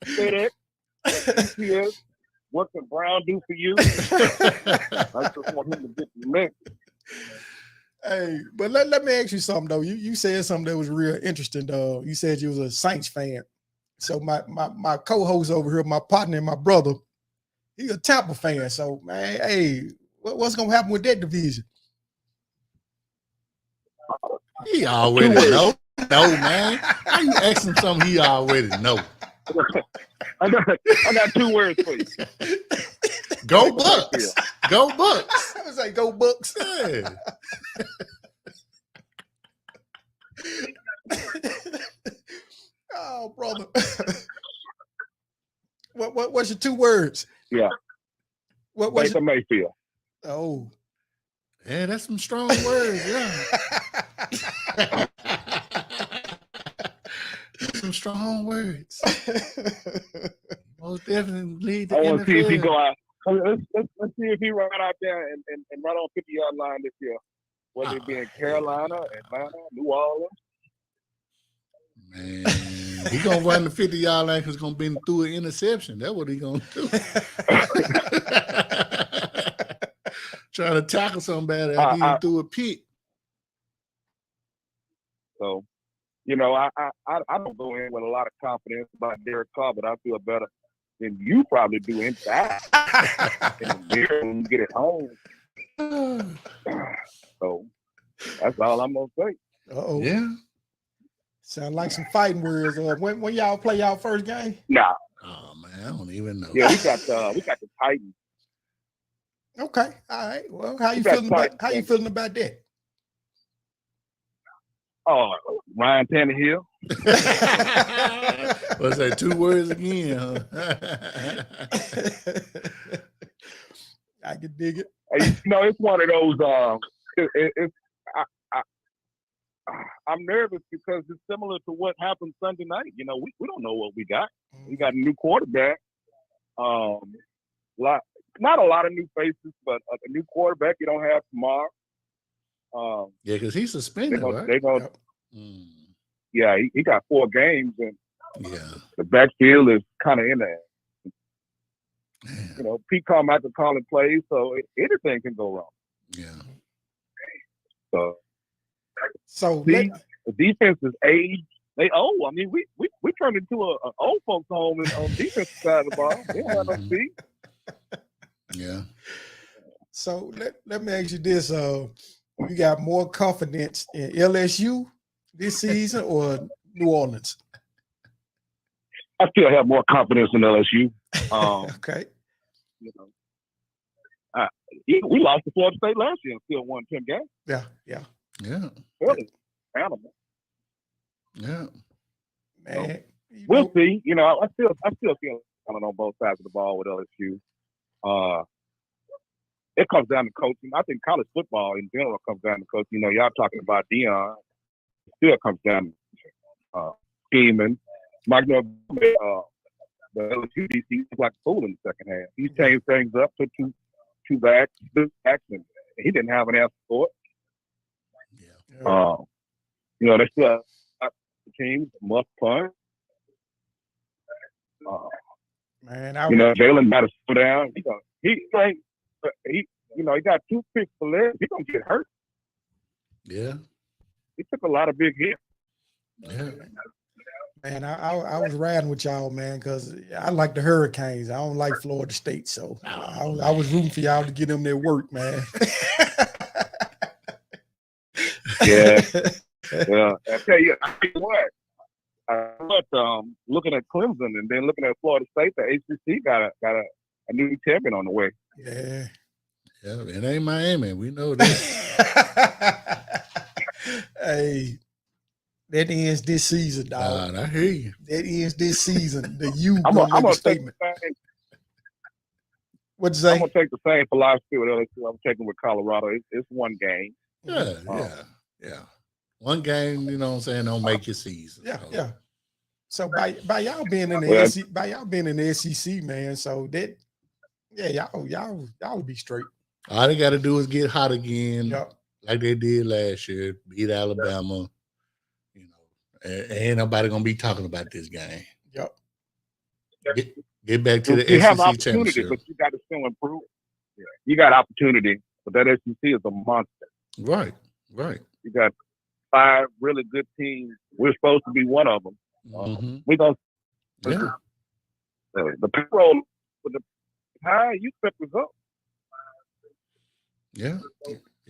FedEx. UPS. What can Brown do for you? I just want him to get the message. Hey, but let me ask you something though. You said something that was real interesting though. You said you was a Saints fan. So my co-host over here, my partner and my brother, he's a Tampa fan. So man, hey, what's gonna happen with that division? He already know. No, man. How you asking something he already know? I got 2 words for you. Go Bucks. Go Bucks. I was like, go Bucks. Yeah. Oh, brother. What's your 2 words? Yeah. What's Baker Mayfield. Oh. Yeah, that's some strong words, yeah. Some strong words. Most definitely the I want to see if he NFL. go out. Let's see if he run out there and run on 50-yard line this year. Whether it be in Carolina, Atlanta, New Orleans. Man, he gonna run the 50-yard line because it's gonna be through an interception. That's what he gonna do. Trying to tackle somebody after he threw a pick. So, you know, I don't go in with a lot of confidence about Derek Carr, but I feel better than you probably do inside. When you get it home. So that's all I'm gonna say. Uh-oh. Yeah. Sound like some fighting words. When y'all play y'all first game? Nah. Oh man, I don't even know. Yeah, we got the Titans. Okay, all right. Well, how We you got feeling about Titans, how you man. feeling about that? Oh, Ryan Tannehill. What's that? 2 words again? Huh? I can dig it. It's one of those. I'm nervous because it's similar to what happened Sunday night. We don't know what we got. We got a new quarterback. Not a lot of new faces, but a new quarterback you don't have tomorrow. Yeah, because he's suspended, right? Yeah, he got 4 games, and Yeah. the backfield is kind of in there. Man. Pete Carmichael calling plays, so anything can go wrong. Yeah. So the defense is aged. They old. I mean, we turned into an old folks home on defensive side of the ball. They don't have no speed. Yeah. So let me ask you this: you got more confidence in LSU this season or New Orleans? I still have more confidence in LSU. Okay. We lost to Florida State last year and still won 10 games. Yeah. Really, animal. Yeah. Man, we'll see. I still feel on both sides of the ball with LSU. It comes down to coaching. I think college football in general comes down to coaching. Y'all talking about Deion. It still comes down to scheming. Mike Norvell, the LSU DC looked like a fool in the second half. He changed things up, took two backs, and he didn't have an answer for it. Yeah. They still have teams must punt. Man, Jalen got to slow down. He got 2 picks for legs. He's gonna get hurt. Yeah. He took a lot of big hits. Yeah. Man, I was riding with y'all, man, because I like the Hurricanes. I don't like Florida State, so I was rooting for y'all to get them their work, man. Yeah. I tell you what. Looking at Clemson and then looking at Florida State, the ACC got a new champion on the way. Yeah. Yeah, it ain't Miami. We know that. Hey, that ends this season, dog. I hear you. That ends this season. I'm gonna statement. What'd you say? I'm gonna take the same philosophy with LSU. I'm taking with Colorado. It's one game. Yeah. One game, you know what I'm saying, don't make your season. Yeah. So by y'all being in the SEC, man, so that y'all will be straight. All they got to do is get hot again, like they did last year, beat Alabama. Ain't nobody gonna be talking about this game. Yep. Get back to the you SEC have opportunity, championship. but you got to still improve. Yeah. You got opportunity, but that SEC is a monster. Right. You got 5 really good teams. We're supposed to be one of them. We're gonna the payroll with the high. You set results. Yeah.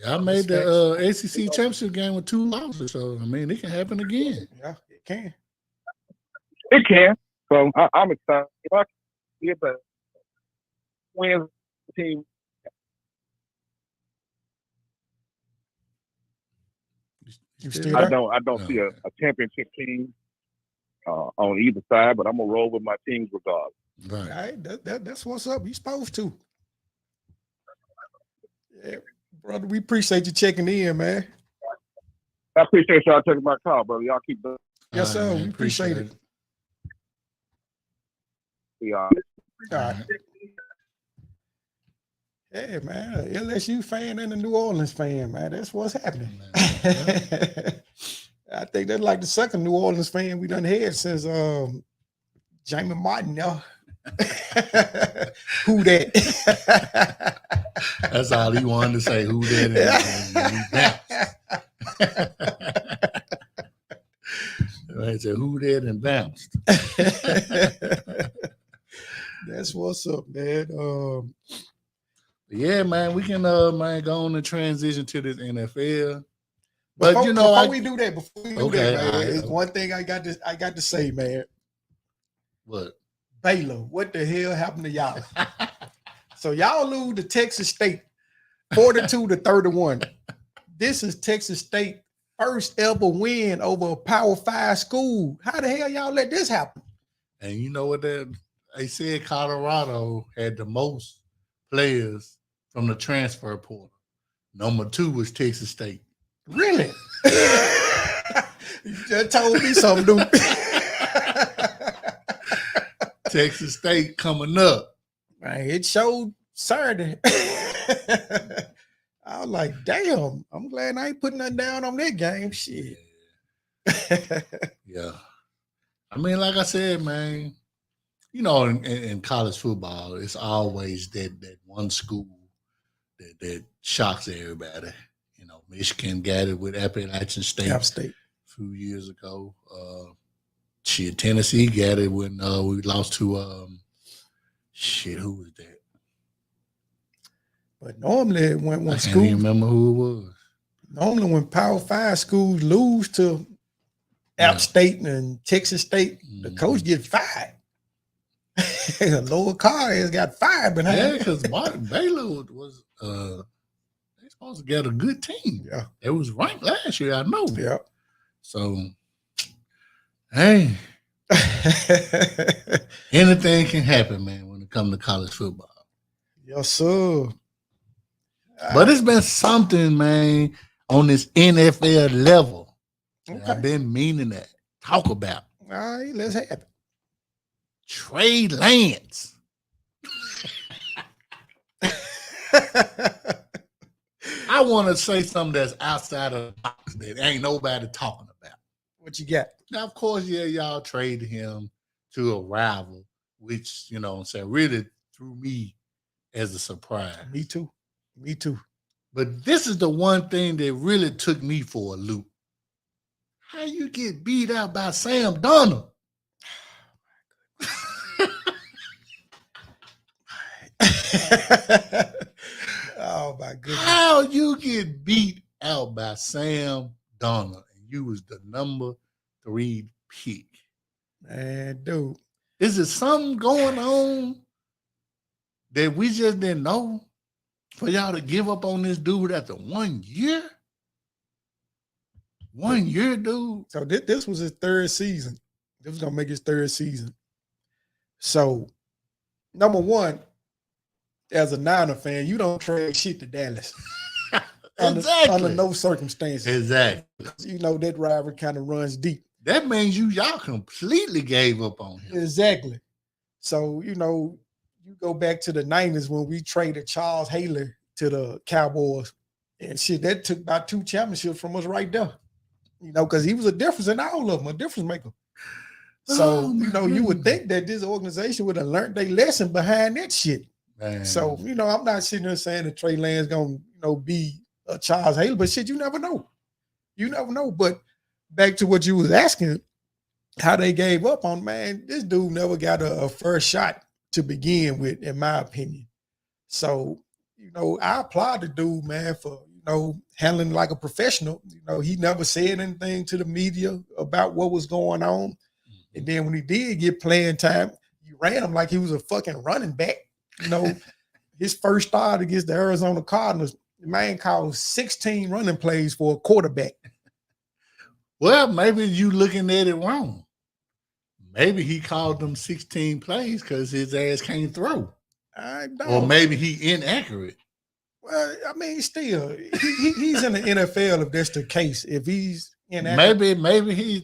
I made the ACC championship game with 2 losses, so I mean it can happen again. Yeah, it can. It can. So I'm excited. If I can get the wins team. I don't see a championship team on either side, but I'm gonna roll with my teams regardless. Right. All right, that's what's up. You're supposed to. Yeah, brother, we appreciate you checking in, man. I appreciate y'all taking my call, brother. Y'all keep doing. Yes, sir. We appreciate it. Yeah. All right. Yeah, man, a LSU fan and a New Orleans fan, man. That's what's happening. I think that's like the second New Orleans fan we done had since Jamie Martin. Who that? That's all he wanted to say. Who that? I said, who that and bounced. That's what's up, man. Yeah, man, we can go on and transition to this NFL. But before we do that, man, right, one thing I got to say, man. What? Baylor. What the hell happened to y'all? So y'all lose to Texas State 42-31. This is Texas State first ever win over a Power 5 school. How the hell y'all let this happen? And you know what they said Colorado had the most players from the transfer portal. Number 2 was Texas State. Really? You just told me something, dude. Texas State coming up. Man, it showed Saturday. I was like, damn, I'm glad I ain't putting nothing down on that game. Shit. Yeah. I mean, like I said, man, you know, in college football, it's always that one school that shocks everybody. You know, Michigan got it with Appalachian State App State a few years ago. Tennessee got it when we lost to who was that? But normally when I schools, can't even remember who it was. Normally when Power 5 schools lose to App State and Texas State, the coach gets fired. Lower Carr has got fired behind. Yeah, because Baylor was they supposed to get a good team. Yeah. It was ranked last year, I know. Yeah. So hey, anything can happen, man, when it comes to college football. Yes, sir. But it's been something, man, on this NFL level that I've been meaning to talk about. All right, let's have it. Trey Lance. I want to say something that's outside of the box that ain't nobody talking about. What you got? Now, of course, yeah, y'all traded him to a rival, which, you know what I'm saying, really threw me as a surprise. Me too. Me too. But this is the one thing that really took me for a loop. How you get beat out by Sam Darnold? Oh my goodness. How you get beat out by Sam Darnold and you was the number 3 pick? Man, dude. Is it something going on that we just didn't know for y'all to give up on this dude after 1 year? 1 year, dude. So this was his third season. This was gonna make his third season. So, number one, as a Niner fan, you don't trade shit to Dallas. Exactly. Under no circumstances. Exactly. You know, that rivalry kind of runs deep. That means y'all completely gave up on him. Exactly. So, you know, you go back to the 90s when we traded Charles Haley to the Cowboys. And shit, that took about 2 championships from us right there. You know, because he was a difference in all of them, a difference maker. So, you know, you would think that this organization would have learned their lesson behind that shit. Man. So, you know, I'm not sitting there saying that Trey Lance going to, you know, be a Charles Haley, but shit, you never know. You never know. But back to what you was asking, how they gave up on, man, this dude never got a first shot to begin with, in my opinion. So, you know, I applaud the dude, man, for, you know, handling like a professional. You know, he never said anything to the media about what was going on. And then when he did get playing time, you ran him like he was a fucking running back. You know, his first start against the Arizona Cardinals, the man called 16 running plays for a quarterback. Well, maybe you looking at it wrong. Maybe he called them 16 plays because his ass can't throw. I don't. Or maybe he inaccurate. Well, I mean, still, he's in the NFL if that's the case. If he's inaccurate. Maybe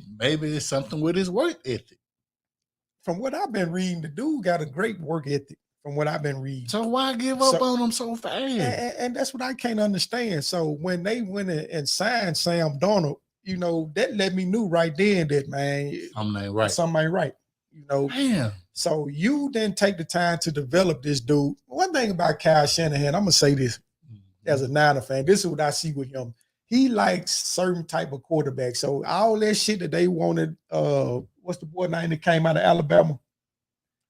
it's something with his work ethic. From what I've been reading, the dude got a great work ethic. From what I've been reading. So why give up on him so fast? And that's what I can't understand. So when they went and signed Sam Darnold, you know, that let me know right then that, man, something ain't right. Something ain't right. You know, damn. So you didn't take the time to develop this dude. One thing about Kyle Shanahan, I'm gonna say this as a Niner fan. This is what I see with him. He likes certain type of quarterback. So all that shit that they wanted, what's the boy name that came out of Alabama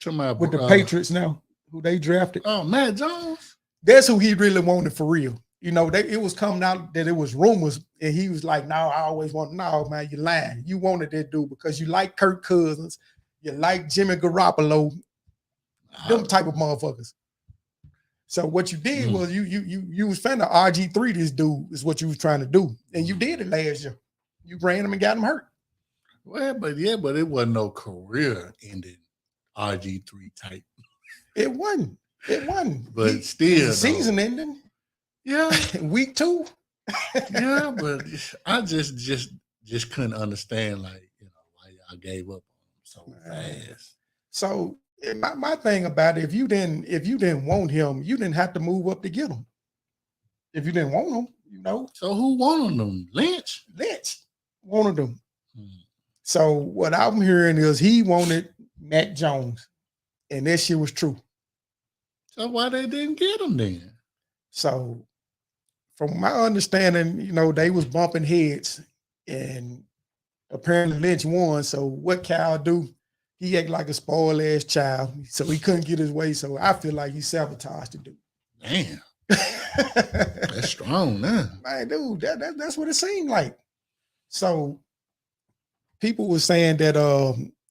with the Patriots now, who they drafted? Oh, Matt Jones. That's who he really wanted for real. You know, it was coming out that it was rumors, and he was like, "No, I always want." No, man, you lying. You wanted that dude because you like Kirk Cousins, you like Jimmy Garoppolo, Them type of motherfuckers. So what you did was you was finna RG3 this dude is what you was trying to do. And you did it last year. You ran him and got him hurt. Well, but it wasn't no career ending RG3 type. It wasn't. It wasn't. But still season ending. Yeah. Week 2. Yeah, but I just couldn't understand, like, why y'all gave up on him so fast. So my thing about it, if you didn't want him, you didn't have to move up to get him. If you didn't want him, So who wanted him? Lynch wanted him. So what I'm hearing is he wanted Matt Jones, and that shit was true. So why they didn't get him then? So from my understanding, they was bumping heads, and apparently Lynch won. So what Cal do? He act like a spoiled ass child, so he couldn't get his way. So I feel like he sabotaged the dude. Damn, that's strong, man. Man, dude, that's what it seemed like. So people were saying that,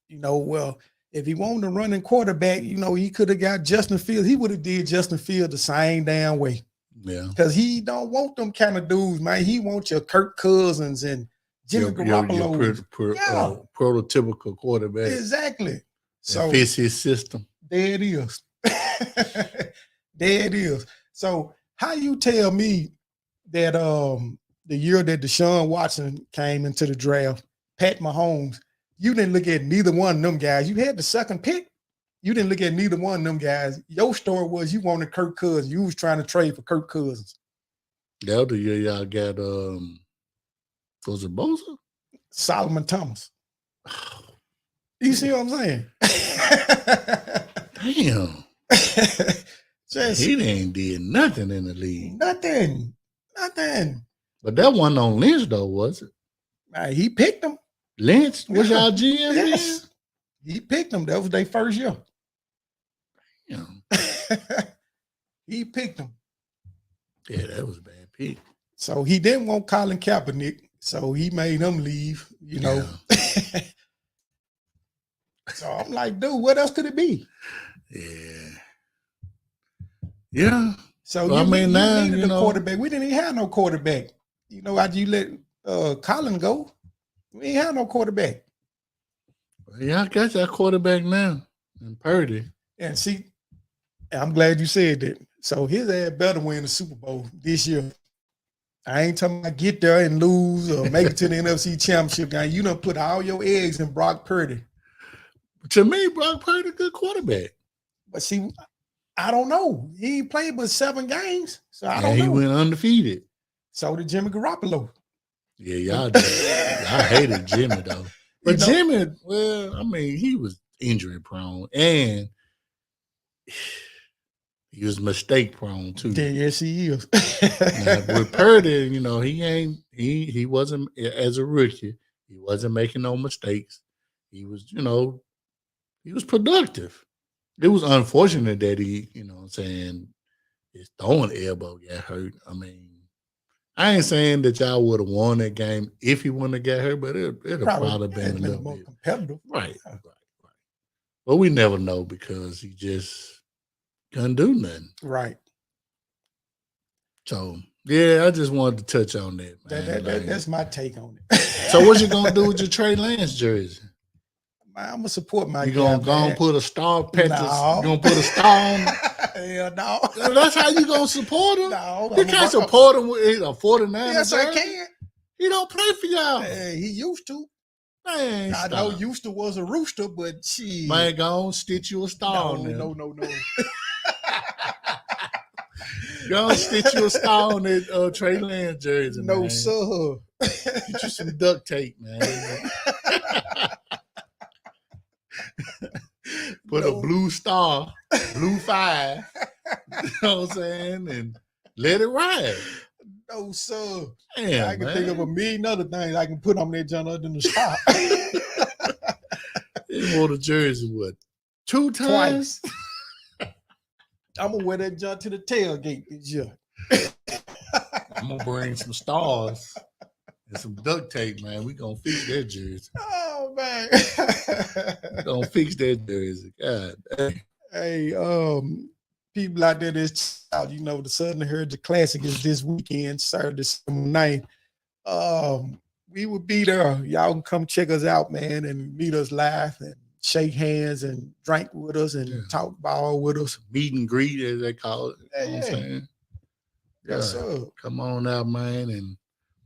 well, if he wanted to run in quarterback, he could have got Justin Fields. He would have did Justin Fields the same damn way. Yeah, because he don't want them kind of dudes, man. He wants your Kirk Cousins and Jimmy Garoppolo. Your prototypical quarterback. Exactly. So fits his system. There it is. There it is. So how you tell me that the year that Deshaun Watson came into the draft, Pat Mahomes, you didn't look at neither one of them guys. You had the second pick. You didn't look at neither one of them guys. Your story was you wanted Kirk Cousins. You was trying to trade for Kirk Cousins. That was the year y'all got was it Bosa? Solomon Thomas. You see what I'm saying? Damn. He ain't did nothing in the league. Nothing. But that wasn't on Lynch though, was it? He picked him. Lynch was y'all GM? Yes. He picked him. That was their first year. Damn. He picked him. Yeah, that was a bad pick. So he didn't want Colin Kaepernick, so he made him leave, Yeah. So I'm like, dude, what else could it be? Yeah. So well, you now, needed a quarterback. We didn't even have no quarterback. After you let Colin go, we ain't have no quarterback. Yeah, I got that quarterback now in Purdy. And see, I'm glad you said that. So his ass better win the Super Bowl this year. I ain't talking about get there and lose or make it to the NFC Championship game. You done put all your eggs in Brock Purdy. To me, Brock Purdy a good quarterback. But see, I don't know. He ain't played but 7 games. So I don't know. He went undefeated. So did Jimmy Garoppolo. Yeah, y'all hated Jimmy, though. But Jimmy, well, I mean, he was injury prone and he was mistake prone too. Yes, he is. Now, with Purdy, he wasn't, as a rookie, he wasn't making no mistakes. He was, he was productive. It was unfortunate that he, his throwing elbow got hurt. I mean, I ain't saying that y'all would have won that game if he wouldn't have got hurt, but it'd probably been a little more bit competitive. Right. But we never know because he just couldn't do nothing. Right. So yeah, I just wanted to touch on that, man. That's my take on it. So what you gonna do with your Trey Lance jersey? I'm gonna support my. You gonna go and put a star? You gonna put a star on? Hell no. That's how you gonna support him? No, you can't support him with a 49. Yes, I can. He don't play for y'all. He used to. Man, I know used to was a rooster, but she. Man, go on, stitch you a star on there. No. Go on, stitch you a star on that Trey Lance jersey. No, man. sir. Get you some duct tape, man. Put a blue star, blue 5, you know what I'm saying, and let it ride. No, sir. Damn, I can think of a million other things I can put on that John other than the star. He wore the jersey, what, 2 times? Twice. I'm going to wear that John to the tailgate this year. I'm going to bring some stars and some duct tape, man. We going to fix that jersey. Oh, man. We going to fix that jersey. God dang. Hey, people out there that's out, the Southern Heritage Classic is this weekend, Saturday, December 9th. We will be there. Y'all can come check us out, man, and meet us live and shake hands and drink with us and talk ball with us. Meet and greet, as they call it. You know what I'm saying? Yes, sir. Come on out, man, and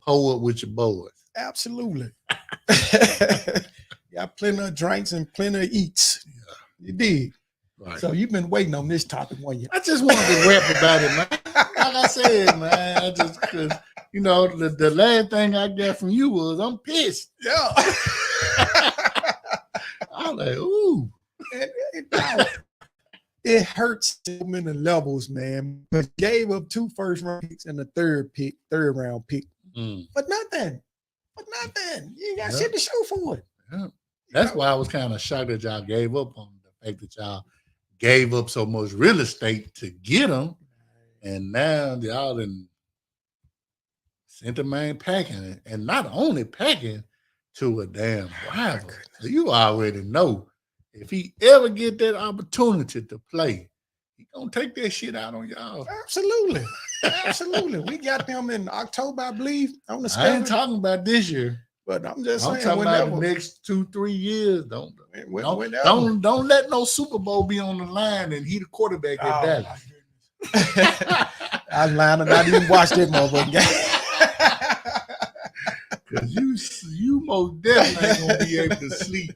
pull up with your boys. Absolutely. Got plenty of drinks and plenty of eats. Yeah. You did. Right. So you've been waiting on this topic, weren't you? I just wanted to rap about it, man. Like I said, man, I just because the last thing I got from you was I'm pissed. Yeah. I'm like, ooh. It hurts so many levels, man. But gave up 2 first-round picks and a third round pick. But nothing. You ain't got shit to show for it. Yeah. That's why I was kind of shocked that y'all gave up on the fact that y'all gave up so much real estate to get them, and now y'all done sent the man packing, and not only packing to a damn rival. So you already know if he ever get that opportunity to play, he gonna take that shit out on y'all. Absolutely. We got them in October, I believe, on the schedule. I ain't talking about this year. But I'm just saying, talking about the next 2-3 years. Don't let no Super Bowl be on the line and he the quarterback at Dallas. I was lying and not even watch that motherfucking game. Because you most definitely ain't gonna be able to sleep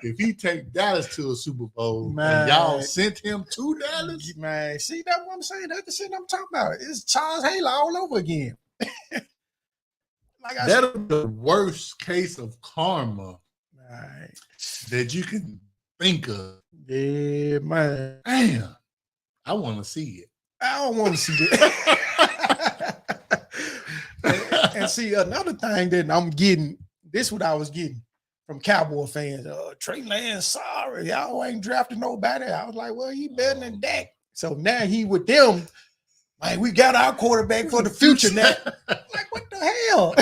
if he take Dallas to a Super Bowl. Man. And y'all sent him to Dallas. Man, see, that's what I'm saying. That's the shit I'm talking about. It's Charles Haley all over again. That's the worst case of karma that you can think of. Yeah, man. Damn. I want to see it. I don't want to see it. and see, another thing that I'm getting, this what I was getting from Cowboy fans. Trey Lance, sorry, y'all ain't drafting nobody. I was like, well, he better than Dak. So now he with them. Man, we got our quarterback for the future now. Like, what the hell?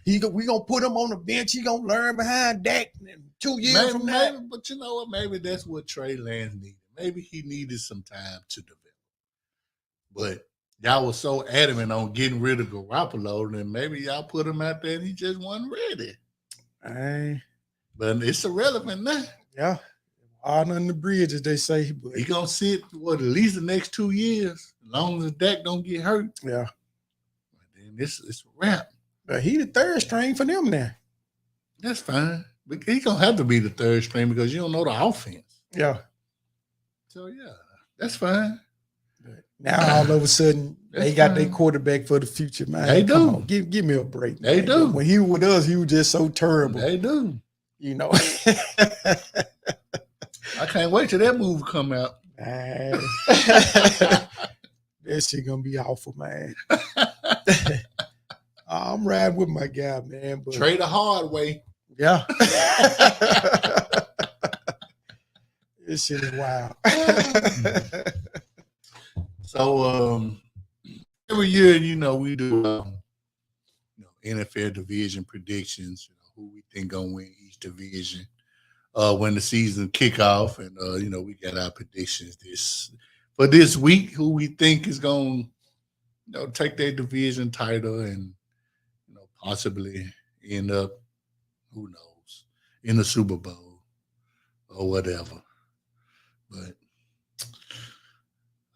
We gonna put him on the bench. He gonna learn behind Dak in 2 years from now. But you know what? Maybe that's what Trey Lance needed. Maybe he needed some time to develop. But y'all was so adamant on getting rid of Garoppolo, and maybe y'all put him out there and he just wasn't ready. But it's irrelevant now. Yeah. Hard on the bridge, as they say. But he gonna sit at least the next 2 years, as long as Dak don't get hurt. Yeah. Then it's a wrap. But he the third string for them now. That's fine. But he gonna have to be the third string because you don't know the offense. Yeah. So yeah, that's fine. But now all of a sudden they got their quarterback for the future, man. They do. Come on, give me a break. They man. do. When he was with us, he was just so terrible. They do. You know. I can't wait till that movie come out. That shit gonna be awful, man. I'm riding with my guy, man. But trade the hard way. Yeah. This shit is wild. So every year, we do NFL division predictions, who we think gonna win each division. When the season kick off, and we got our predictions for this week, who we think is going to take their division title and possibly end up, who knows, in the Super Bowl or whatever. But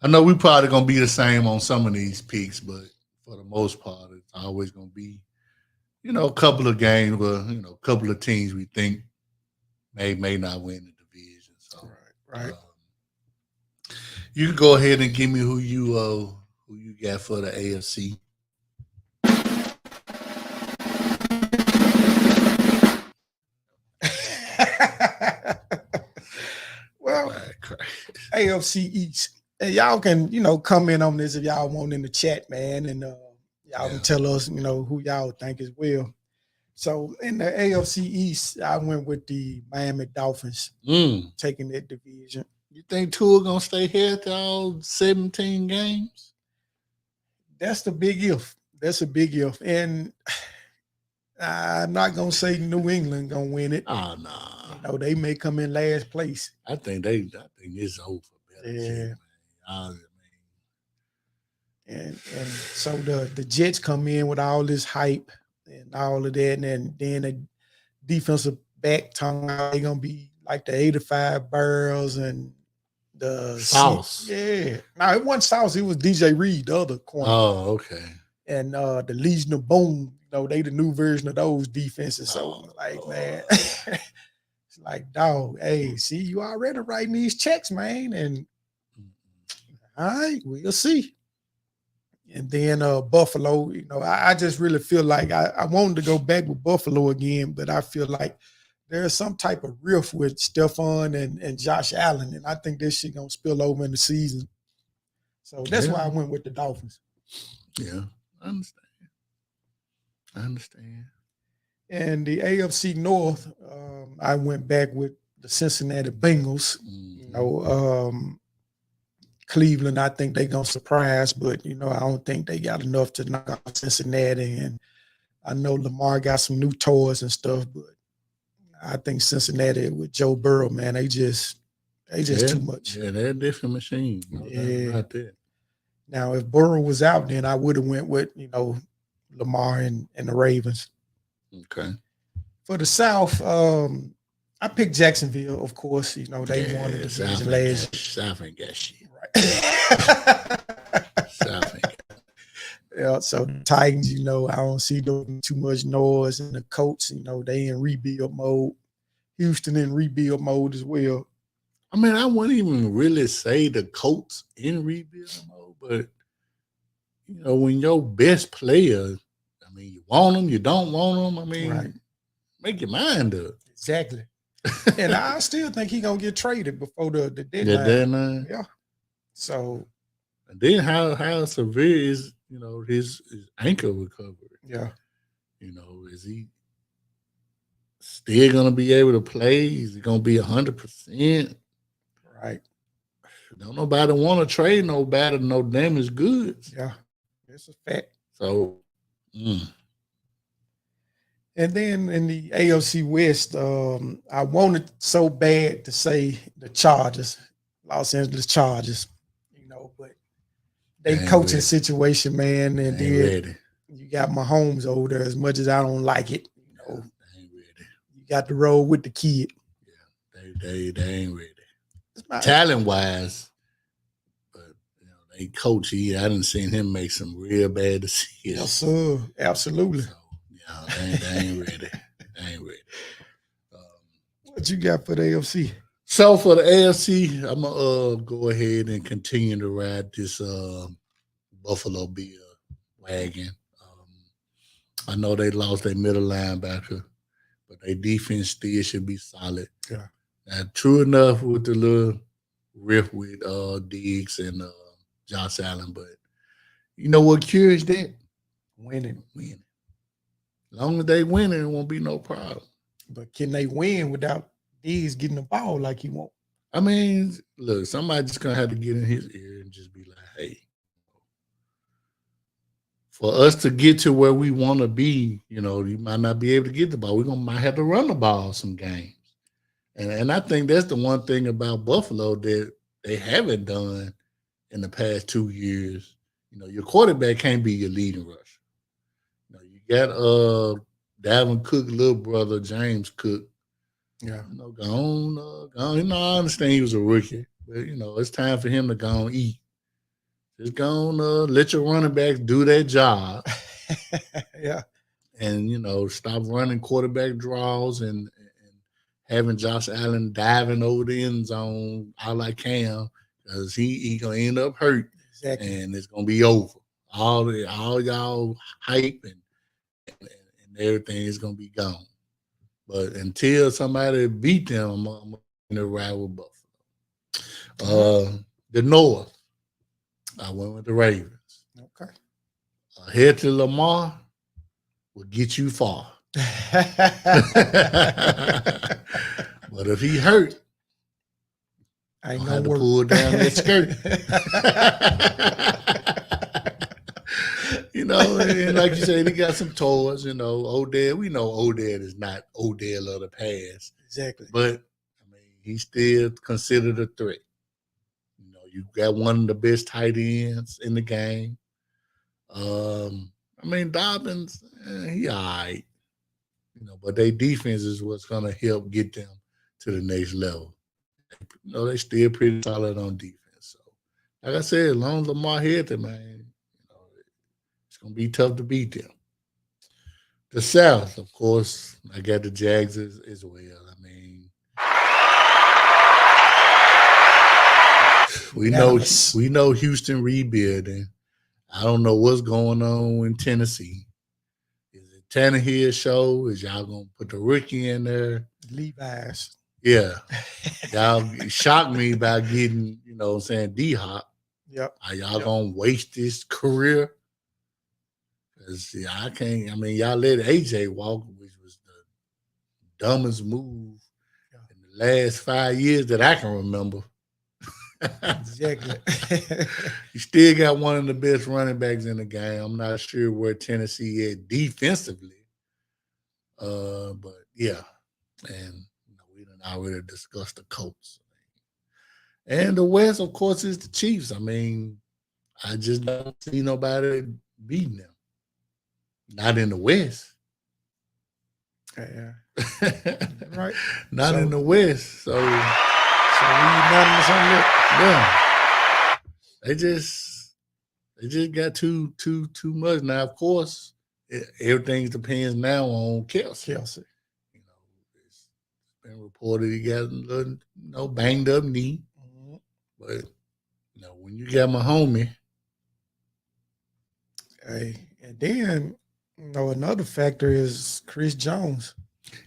I know we probably gonna be the same on some of these picks, but for the most part, it's always gonna be a couple of games where a couple of teams we think may not win the division. So right. You can go ahead and give me who you got for the AFC. Well, AFC East. And y'all can, comment on this if y'all want in the chat, man, and y'all can tell us, who y'all think as well. So in the AFC East, I went with the Miami Dolphins taking that division. You think Tua gonna stay healthy all 17 games? That's the big if. That's a big if. And I'm not gonna say New England gonna win it. Oh no. You know, they may come in last place. I think it's over for Belichick, Yeah. man. And so the Jets come in with all this hype and all of that, and then the defensive back talking about they gonna be like the 85 Barrels and the Sauce. Yeah. No, it wasn't Sauce, it was DJ Reed, the other corner. Oh, okay. And the Legion of Boom, you know, they the new version of those defenses. So man, it's like, dog, hey, see, you already writing these checks, man. And all right, we'll see. And then Buffalo, you know, I just really feel like I wanted to go back with Buffalo again, but I feel like there's some type of rift with Stephon and Josh Allen, and I think this shit gonna spill over in the season. So that's why I went with the Dolphins. Yeah, I understand. And the AFC North, I went back with the Cincinnati Bengals. Mm-hmm. You know, Cleveland, I think they're going to surprise, but, you know, I don't think they got enough to knock out Cincinnati. And I know Lamar got some new toys and stuff, but I think Cincinnati with Joe Burrow, man, they just too much. Yeah, they're a different machine. About that. Now, if Burrow was out, then I would have went with, you know, Lamar and the Ravens. Okay. For the South, I picked Jacksonville, of course. You know, they won the division last. South ain't got shit. Right. South ain't got. Yeah, so the Titans, you know, I don't see them too much noise. And the Colts, you know, they in rebuild mode. Houston in rebuild mode as well. I mean, I wouldn't even really say the Colts in rebuild mode, but, you know, when your best player, I mean, you want them, you don't want them. I mean, make your mind up. Exactly. And I still think he's going to get traded before the deadline. The deadline? Yeah. So. And then how severe is, you know, his ankle recovery? Yeah. You know, is he still going to be able to play? Is he going to be 100%? Right. Don't nobody want to trade nobody, no damaged goods. Yeah. It's a fact. So, And then in the AFC West, I wanted so bad to say the Chargers, Los Angeles Chargers, you know, but they coaching situation, man, and then you got Mahomes over there. As much as I don't like it, you know, you got to roll with the kid. Yeah, they ain't ready. Talent wise, but you know, they coach. I didn't seen him make some real bad decisions. Yes, sir. Absolutely. So, they ain't ready. They ain't ready. What you got for the AFC? So for the AFC, I'm gonna go ahead and continue to ride this Buffalo Bill wagon. I know they lost their middle linebacker, but their defense still should be solid. Yeah. Now, true enough with the little riff with Diggs and Josh Allen, but you know what cures that? Winning. As long as they win, it won't be no problem. But can they win without Diggs getting the ball like he won't? I mean, look, somebody just gonna have to get in his ear and just be like, hey, for us to get to where we want to be, you know, you might not be able to get the ball. Might have to run the ball some games. And I think that's the one thing about Buffalo that they haven't done in the past 2 years. You know, your quarterback can't be your leading rusher. You know, you got Dalvin Cook, little brother, James Cook. Yeah. You know, go on. You know, I understand he was a rookie, but, you know, it's time for him to go and eat. Just go on, let your running backs do their job. Yeah. And, you know, stop running quarterback draws and having Josh Allen diving over the end zone out like Cam, because he gonna end up hurt. Exactly. And it's gonna be over. All y'all hype and everything is gonna be gone. But until somebody beat them, I'm gonna ride with Buffalo. The North, I went with the Ravens. Okay. Head to Lamar will get you far. But if he hurt, I ain't have gonna to pull down that skirt. You and like you said, he got some toys. Odell. We know Odell is not Odell of the past. Exactly. But I mean, he's still considered a threat. You got one of the best tight ends in the game. I mean, Dobbins, he all right. But their defense is what's gonna help get them to the next level. They still pretty solid on defense. So, like I said, as long as Lamar healthy, man, it's gonna be tough to beat them. The South, of course, I got the Jags as well. I mean, we know Houston rebuilding. I don't know what's going on in Tennessee. Is it Tannehill show? Is y'all gonna put the rookie in there? Levi's. Yeah. Y'all shocked me by getting, D-Hop. Yep. Are y'all gonna waste this career? Because y'all let AJ walk, which was the dumbest move in the last 5 years that I can remember. Exactly. You still got one of the best running backs in the game. I'm not sure where Tennessee is defensively. But yeah. And we done already discussed the Colts. And the West, of course, is the Chiefs. I mean, I just don't see nobody beating them. Not in the West. Yeah. Right. Not in the West. So we unanimous on that. Yeah. They just got too much. Now, of course, everything depends now on Kelsey. It's been reported he got a little, banged up knee. Mm-hmm. But when you got my homie. Hey, and then another factor is Chris Jones.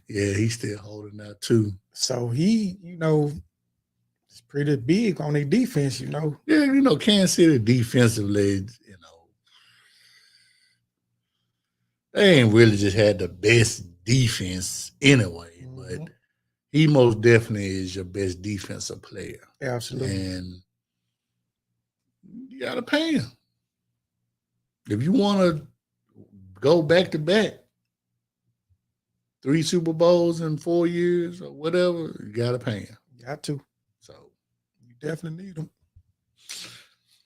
Yeah, he's still holding out too. So he, it's pretty big on their defense, Yeah, Kansas City defensively, they ain't really just had the best defense anyway, but he most definitely is your best defensive player. Absolutely. And you got to pay him. If you want to go back to back, 3 Super Bowls in 4 years or whatever, you got to pay him. Got to. So you definitely need them.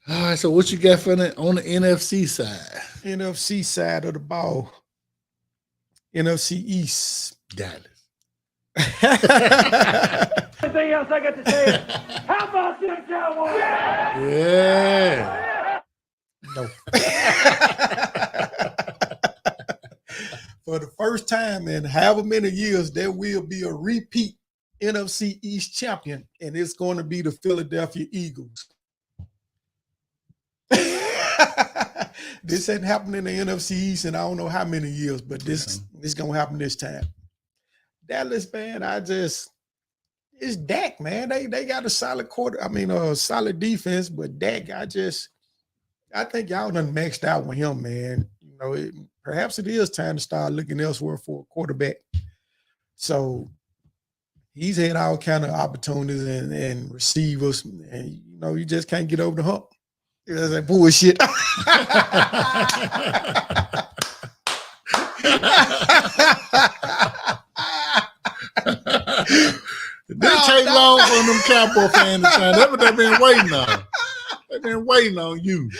All right, so what you got on the NFC side? NFC side of the ball. NFC East. Dallas. Anything else I got to say? How about them Cowboys? Yeah. No. For the first time in however many years, there will be a repeat NFC East champion, and it's going to be the Philadelphia Eagles. This hadn't happened in the NFC East in I don't know how many years, but this is going to happen this time. Dallas, man, it's Dak, man. They got a solid solid defense, but Dak, I think y'all done maxed out with him, man. Perhaps it is time to start looking elsewhere for a quarterback. So he's had all kind of opportunities and receivers, and you just can't get over the hump. That's like bullshit. It didn't take long for them Cowboy fans to sign. That's what they've been waiting on. They've been waiting on you.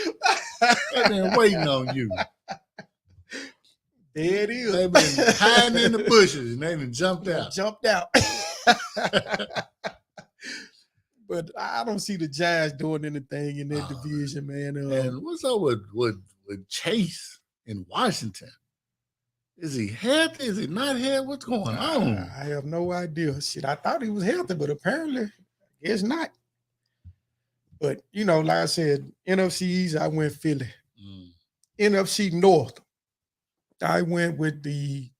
They've been waiting on you. There it is. They've been hiding in the bushes and they done jumped out. But I don't see the Giants doing anything in that division, man. And what's up with Chase in Washington? Is he healthy? Is he not healthy? What's going on? I have no idea. Shit, I thought he was healthy, but apparently, I guess not. But, like I said, NFC East, I went Philly. NFC North, I went with the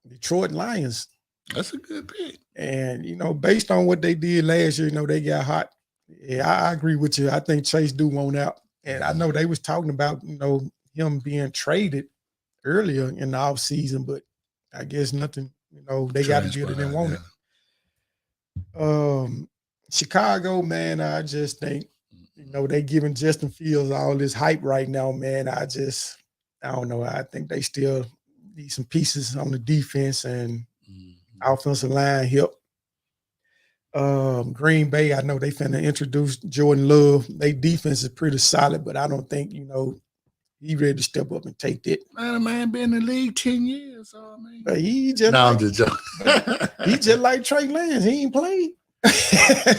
Detroit Lions. That's a good pick. And, based on what they did last year, they got hot. Yeah, I agree with you. I think Chase do want out. And I know they was talking about, him being traded earlier in the offseason, but I guess nothing, they got to get it and want it. Chicago, man, I just think, they giving Justin Fields all this hype right now, man. I don't know. I think they still need some pieces on the defense and offensive line help. Green Bay, I know they finna introduce Jordan Love. Their defense is pretty solid, but I don't think, he ready to step up and take that. Man been in the league 10 years. So, I mean, But he just no, like, I'm just joking. he just like Trey Lance. He ain't played.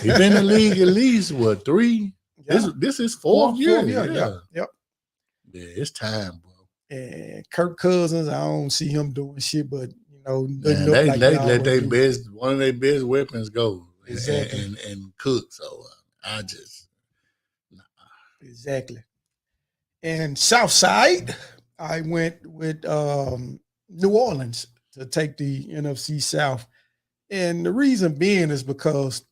He been in the league at least, 3? Yeah. This is fourth year. Yep. Yeah, it's time, bro. And Kirk Cousins, I don't see him doing shit, but Man, they let one of their best weapons go. Exactly. And cook. So I just Exactly. And Southside, I went with New Orleans to take the NFC South. And the reason being is because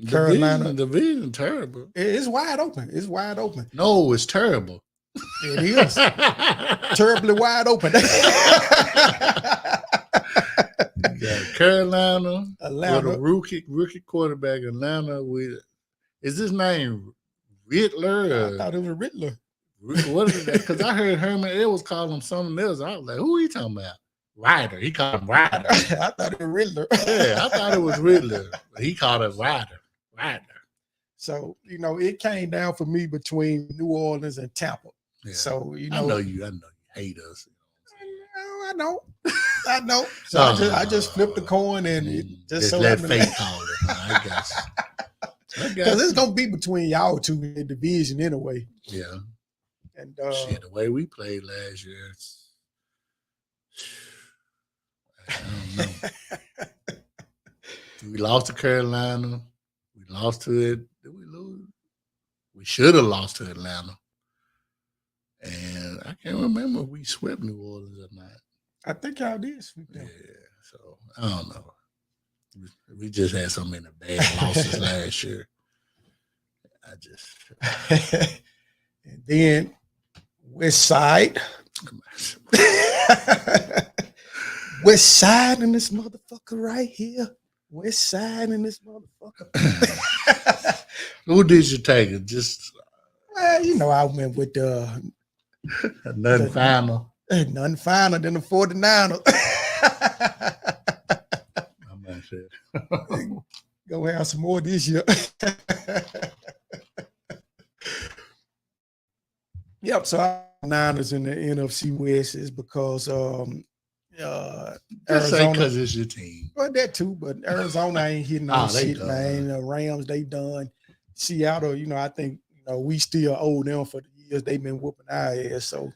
Carolina division terrible. It's wide open. It's wide open. No, it's terrible. It is terribly wide open. You got Carolina, Atlanta, with a rookie quarterback. Atlanta with is his name Riddler? I thought it was Riddler. What is that? Because I heard Herman Edwards call him something else. I was like, who are you talking about? Ryder. He called him Ryder. I thought it was Riddler. Yeah, I thought it was Riddler. But he called it Ryder. So, it came down for me between New Orleans and Tampa. Yeah. So, I know you hate us. I know. So I just flipped the coin and it just so let happened. fate call it. I guess. Because it's gonna be between y'all two in the division anyway. Yeah. And shit, the way we played last year, I don't know. We lost to Carolina. We lost to it. Did we lose? We should have lost to Atlanta. And I can't remember if we swept New Orleans or not. I think y'all did sweep them. Yeah, so I don't know. We just had so many bad losses last year. And then West Side. West Side in this motherfucker right here. West Side in this motherfucker. Who did you take? It just I went with nothing final. Nothing finer than the 49ers. I'm not sure. Go have some more this year. Yep. So Niners in the NFC West is because Arizona, because it's your team. Well, that too, but Arizona ain't hitting on shit, man. The Rams, they done. Seattle, I think we still owe them for the years they've been whooping our ass. So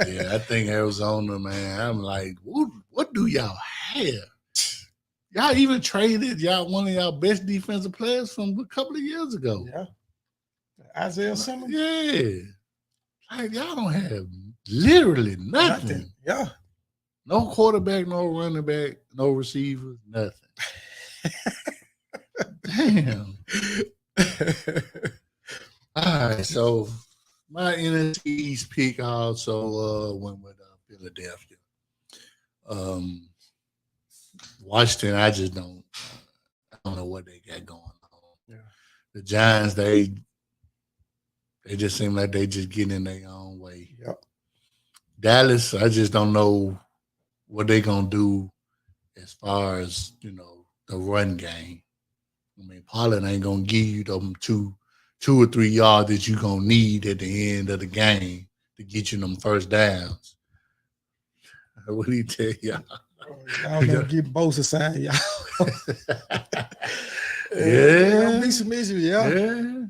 yeah, I think Arizona, man. I'm like, what do y'all have? Y'all even traded one of y'all best defensive players from a couple of years ago. Yeah. Isaiah Simmons? Yeah. Like, y'all don't have literally nothing. Yeah. No quarterback, no running back, no receivers, nothing. Damn. All right, so my NFC East pick also went with Philadelphia. Washington, I don't know what they got going on. Yeah. The Giants, they just seem like they just getting in their own way. Yep. Dallas, I just don't know what they're gonna do as far as the run game. I mean, Pollard ain't gonna give you them two or 3 yards that you're gonna need at the end of the game to get you them first downs. What do you tell y'all? Y'all gonna get Bosa signed, y'all. Yeah. Gonna be some issues, yeah.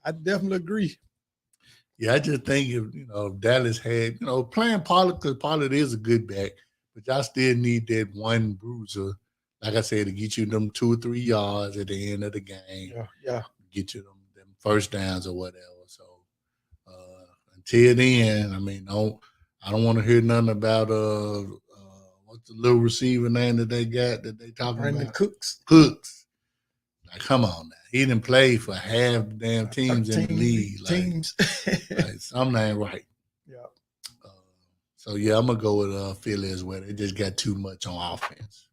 I definitely agree. Yeah, I just think if Dallas had playing Pollard, because Pollard is a good back, but y'all still need that one bruiser, like I said, to get you them 2 or 3 yards at the end of the game. Yeah. Get you them first downs or whatever. So until then, I mean, I don't want to hear nothing about what's the little receiver name that they got that they talking Brandon about? Cooks. Like, come on now. He didn't play for half the damn teams in the league. Teams. Like something ain't right. Yeah. So, yeah, I'm going to go with Philly as well. They just got too much on offense.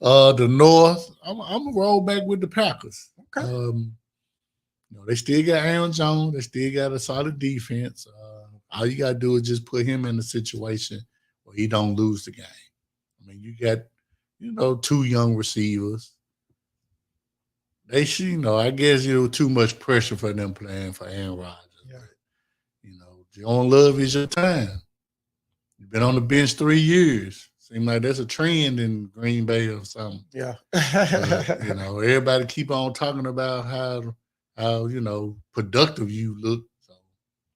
The North, I'm going to roll back with the Packers. Okay. They still got Aaron Jones. They still got a solid defense. All you got to do is just put him in a situation where he don't lose the game. I mean, you got, 2 young receivers. They should, I guess too much pressure for them playing for Aaron Rodgers. Yeah. Jordan Love is your time. You've been on the bench 3 years. Seems like that's a trend in Green Bay or something. Yeah. Everybody keep on talking about how productive you look. So,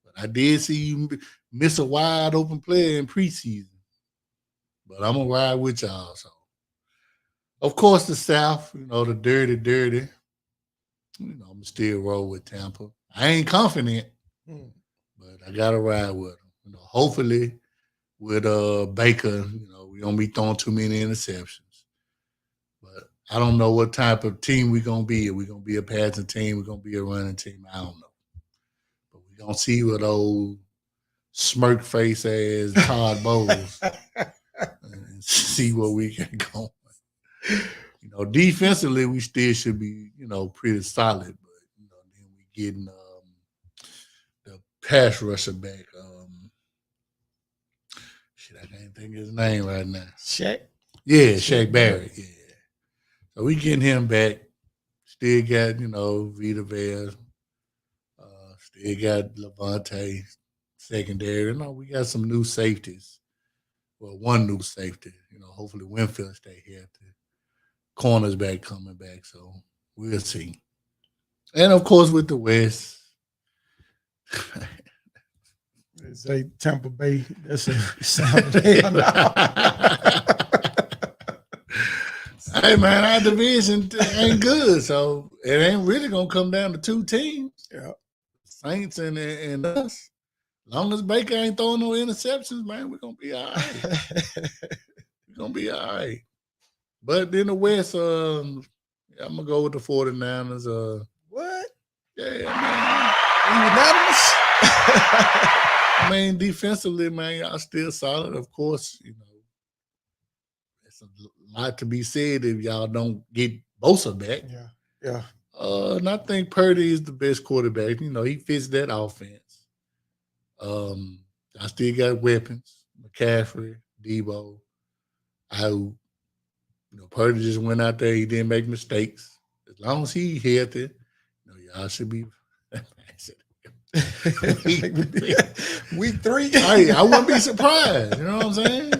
but I did see you miss a wide open play in preseason. But I'm gonna ride with y'all. So, of course, the South, the dirty. I'm gonna still roll with Tampa. I ain't confident, but I gotta ride with them. Hopefully, with Baker, we don't be throwing too many interceptions. But I don't know what type of team we're gonna be. Are we gonna be a passing team? We're gonna be a running team? I don't know. But we're gonna see what old smirk face ass Todd Bowles and see what we can go. Defensively, we still should be, pretty solid. But then we getting the pass rusher back. I can't think of his name right now. Shaq? Yeah, Shaq Barrett. Yeah. So we getting him back. Still got, Vita Vea. Still got Levante secondary. We got some new safeties. Well, one new safety. Hopefully Winfield stay healthy. Corners back coming back. So we'll see. And of course with the West. Say Tampa Bay. That's a sound. Hey man, our division ain't good, so it ain't really gonna come down to 2 teams. Yeah, Saints and us. As long as Baker ain't throwing no interceptions, man, we're gonna be all right. We're gonna be all right. But in the West, I'm gonna go with the 49ers. What? Yeah, man. Unanimous? I mean, defensively, man, y'all still solid. Of course, it's a lot to be said if y'all don't get Bosa back. Yeah. And I think Purdy is the best quarterback. He fits that offense. I still got weapons. McCaffrey, Debo. Purdy just went out there. He didn't make mistakes. As long as he healthy, y'all should be. Week 3. Hey, I wouldn't be surprised. You know what I'm saying?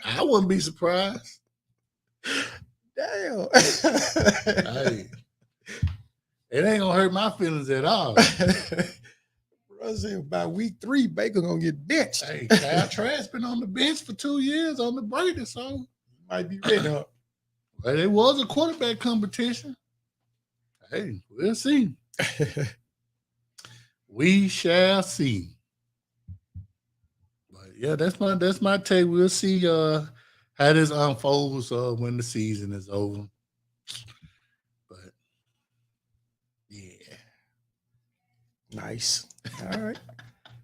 I wouldn't be surprised. Damn. Hey, it ain't gonna hurt my feelings at all. Bro said by week 3, Baker gonna get benched. Hey, Kyle Trask been on the bench for 2 years on the Brady, so might be ready up. But it was a quarterback competition. Hey, we'll see. We shall see. But yeah, that's my take. We'll see how this unfolds when the season is over. But yeah. Nice. All right.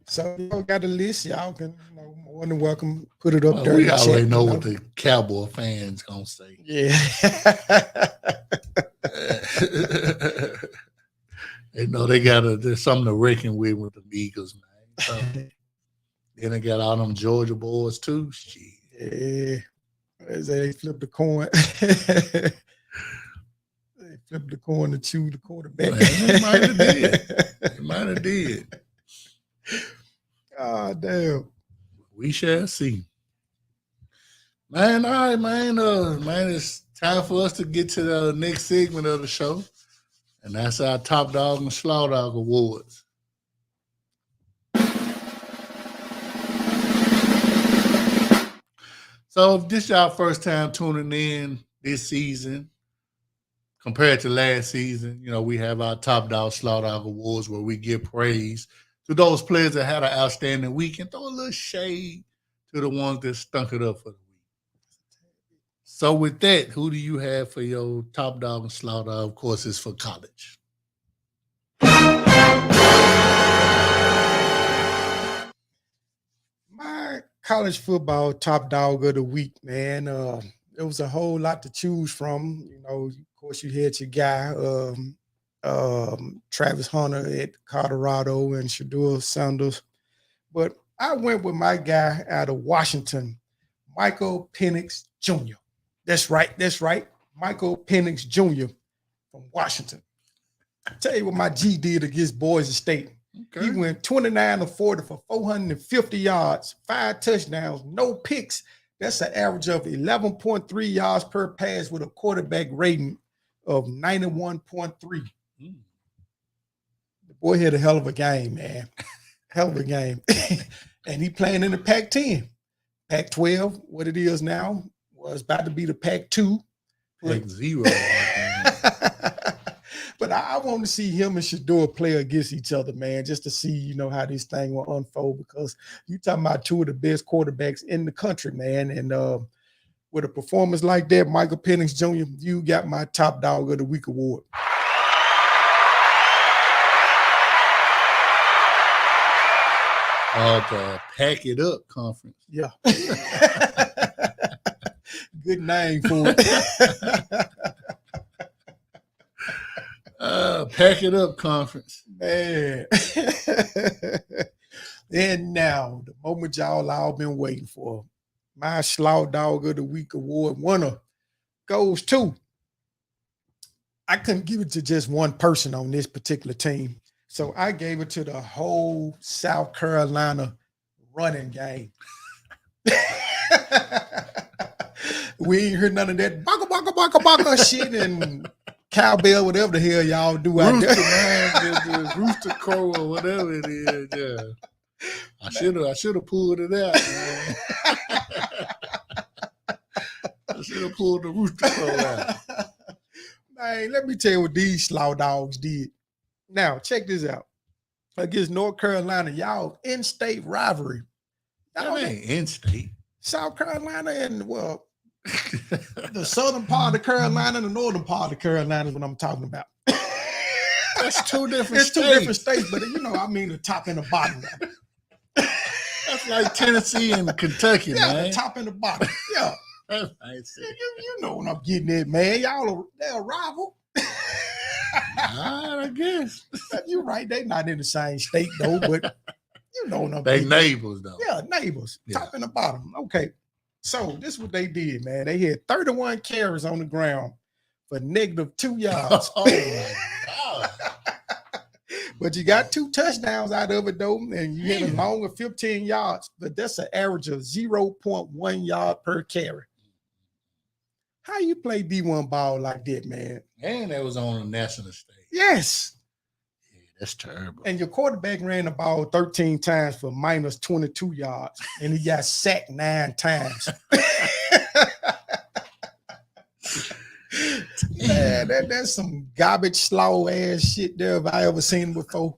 So y'all got a list. Y'all can more than welcome put it up there. We already know what the Cowboy fans gonna say. Yeah. They know there's something to reckon with the Eagles, man. Then they got all them Georgia boys too. Shit. Yeah. As they flip the coin. They flip the coin to choose the quarterback. Man, they might have did. They might have did. Oh, damn. We shall see. Man, all right, man. Man, it's time for us to get to the next segment of the show. And that's our Top Dog and Slaughter Dog Awards. So if this is our first time tuning in this season, compared to last season, we have our Top Dog Slaughter Dog Awards where we give praise to those players that had an outstanding week and throw a little shade to the ones that stunk it up for the week. So with that, who do you have for your Top Dog and Slaughter? Of course, it's for college. My college football top dog of the week, man. There was a whole lot to choose from. Of course, you had your guy, Travis Hunter at Colorado, and Shedeur Sanders. But I went with my guy out of Washington, Michael Penix Jr. That's right. Michael Penix Jr. from Washington. I'll tell you what my G did against Boise State. Okay. He went 29 of 40 for 450 yards, 5 touchdowns, no picks. That's an average of 11.3 yards per pass with a quarterback rating of 91.3. The boy had a hell of a game, man. Hell of a game. And he playing in the Pac-10. Pac-12, what it is now, was about to be the Pac-2. Pac-0. But I want to see him and Shedeur play against each other, man, just to see, how this thing will unfold, because you talking about two of the best quarterbacks in the country, man. And with a performance like that, Michael Penix Jr., you got my top dog of the week award. The Pack It Up Conference. Yeah. Good name for it. Pack It Up Conference. Man. And now, the moment y'all all been waiting for. My Slough Dog of the Week award winner goes to, I couldn't give it to just one person on this particular team. So I gave it to the whole South Carolina running game. We ain't heard none of that baka shit and cowbell, whatever the hell y'all do out Rooster, there. man, the Rooster Crow or whatever it is. Yeah, I should have pulled it out, man. I should have pulled the Rooster Crow out. Man, let me tell you what these Slough Dogs did. Now, check this out. Against North Carolina, y'all in-state rivalry. That ain't in-state. South Carolina and, well, the southern part of Carolina and the northern part of Carolina is what I'm talking about. That's two different It's states. two different states, but I mean the top and the bottom. That's like Tennessee and Kentucky, Yeah, man. the top and the bottom. Yeah. That's nice. You know what I'm getting at, man. They're a rival. I guess. You're right. They're not in the same state, though, but you know what I'm They getting neighbors, though. at. Yeah, neighbors. Yeah. Top and the bottom. Okay. So this is what they did, man. They had 31 carries on the ground for -2 yards. Oh, my God. But you got 2 touchdowns out of it, though, and you had a long of 15 yards, but that's an average of 0.1 yard per carry. How you play D1 ball like that, man? And that was on a national stage. Yes. Yeah, that's terrible. And your quarterback ran the ball 13 times for -22 yards, and he got sacked 9 times. Man, that's some garbage, slow ass shit there if I ever seen before.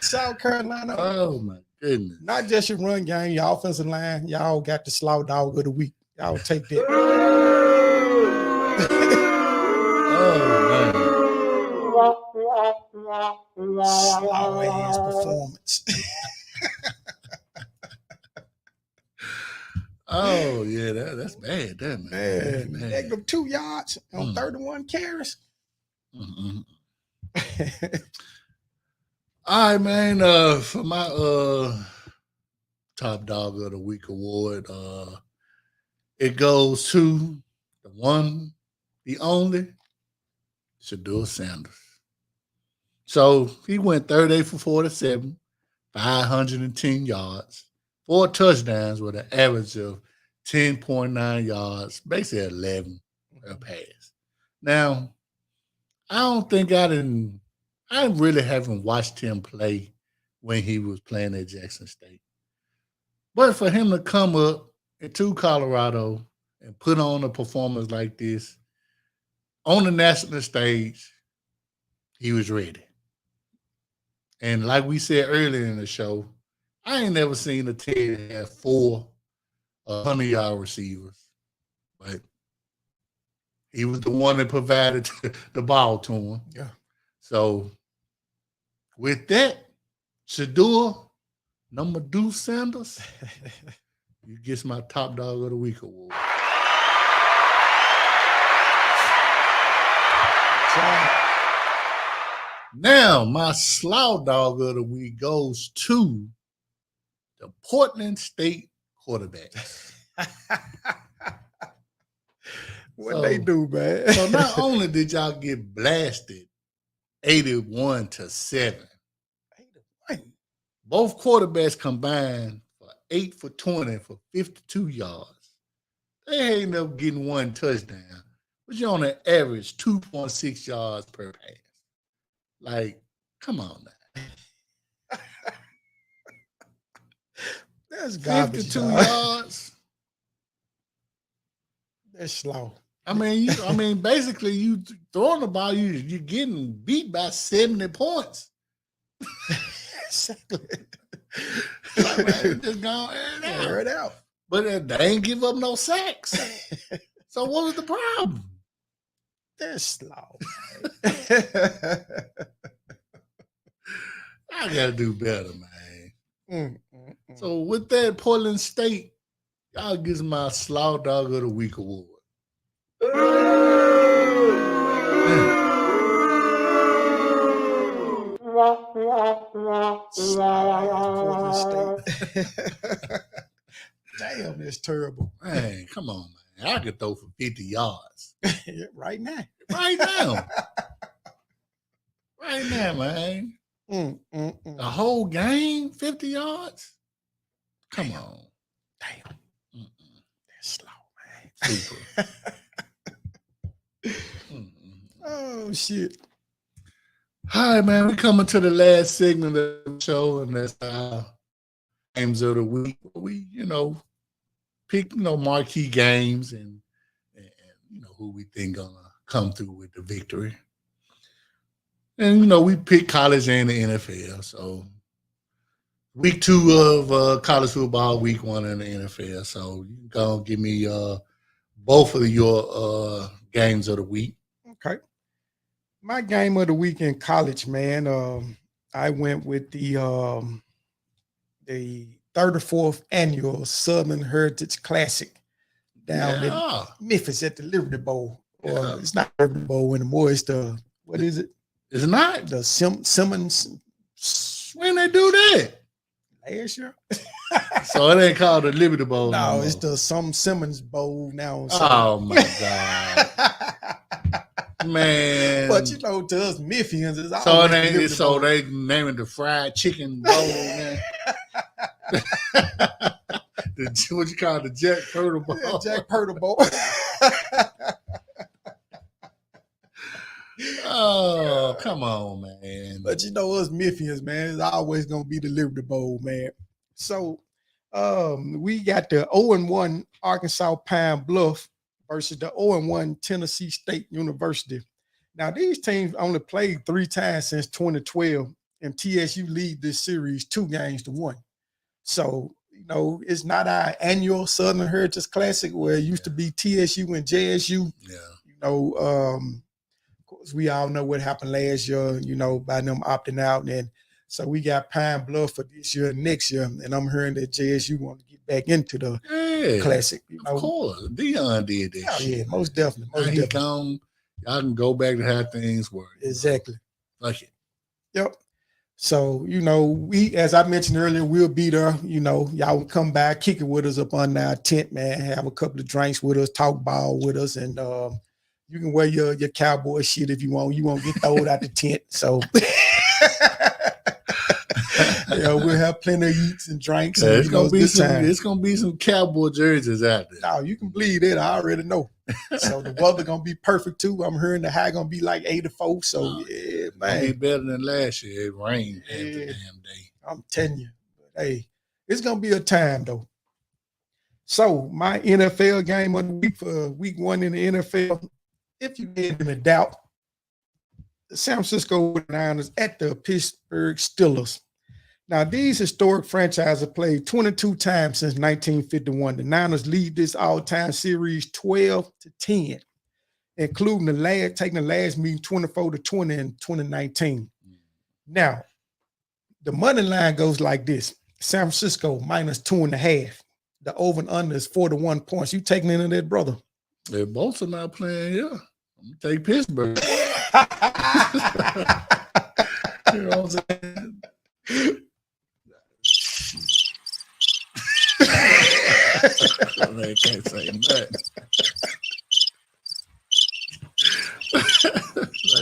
South Carolina. Oh, my goodness. Not just your run game, your offensive line. Y'all got the Slough Dog of the Week. Y'all take that. Slow ass performance. Oh, yeah, that's bad, that man. Man, -2 yards on 31 carries. Mm-hmm. All right, man. For my top dog of the week award, it goes to the one, the only, Shedeur Sanders. So he went 38 for 47, 510 yards, 4 touchdowns with an average of 10.9 yards, basically 11 per pass. Now, I really haven't watched him play when he was playing at Jackson State. But for him to come up to Colorado and put on a performance like this on the national stage, he was ready. And like we said earlier in the show, I ain't never seen a team have 4 100-yard receivers. But he was the one that provided the ball to him. Yeah. So with that, Shedeur, number 2 Sanders, you get my top dog of the week award. Now, my slow dog of the week goes to the Portland State quarterbacks. What they do, man? So not only did y'all get blasted 81-7, both quarterbacks combined for 8 for 20 for 52 yards. They ain't up getting one touchdown, but you're on an average 2.6 yards per pass. Like, come on now. That's garbage. 52 yards. That's slow. I mean, basically, you throwing the ball, you're getting beat by 70 points. Exactly. Like, man, just go air it out. But they ain't give up no sacks. So what was the problem? That's slow. I gotta do better, man. So with that, Portland State, y'all gives my Slow Dog of the Week award. Portland State. Damn, that's terrible. Man, come on, man. I could throw for 50 yards. Right now. Right now. Right now, man. The whole game, 50 yards? Come on. Damn. That's slow, man. Super. Oh, shit. All right, man. We're coming to the last segment of the show, and that's our games of the week. We, pick, marquee games and who we think gonna come through with the victory. And, we pick college and the NFL. So week 2 of college football, week 1 in the NFL. So you can go give me both of your games of the week. Okay. My game of the week in college, man, I went with the 34th annual Southern Heritage Classic down in Memphis at the Liberty Bowl. Or it's not Liberty Bowl anymore. It's the, what is it? It's not? The Simmons. When they do that? Last year. So it ain't called the Liberty Bowl. No, it's the Simmons Bowl now. Oh, my God. Man. But to us Memphians, it's so it ain't so they name it the fried chicken bowl, man. What you call it, the Jack Purtle Bowl? Yeah, Jack Purtle Bowl. Oh, come on, man. But us Memphians, man, it's always gonna be the Liberty Bowl, man. So we got the 0-1 Arkansas Pine Bluff versus the 0-1 Tennessee State University. Now, these teams only played 3 times since 2012, and TSU lead this series 2-1. So, it's not our annual Southern Heritage Classic where it used to be TSU and JSU. Yeah. Of course, we all know what happened last year, by them opting out. And so we got Pine Bluff for this year and next year. And I'm hearing that JSU want to get back into the Classic. Of course. Deion did that. Oh, yeah, most definitely. Y'all can go back to how things were. Exactly. Like it. Yep. So, we, as I mentioned earlier, we'll be there. Y'all will come by, kick it with us up on our tent, man, have a couple of drinks with us, talk ball with us, and you can wear your cowboy shit if you want. You won't get thrown out the tent. So we'll have plenty of eats and drinks. Yeah, and, it's gonna be some cowboy jerseys out there. No, you can believe that. I already know. So the weather gonna be perfect too. I'm hearing the high gonna be like 84. So yeah, man, it'll be better than last year. It rained every damn day. I'm telling you. But, hey, it's gonna be a time though. So my NFL game of the week for week 1 in the NFL, if you had in a doubt, the San Francisco 49ers at the Pittsburgh Steelers. Now, these historic franchises have played 22 times since 1951. The Niners lead this all-time series 12-10, including taking the last meeting 24-20 in 2019. Now, the money line goes like this: San Francisco -2.5. The over and under is 41 points. You taking into that, brother? If both are not playing, yeah. I'm gonna take Pittsburgh.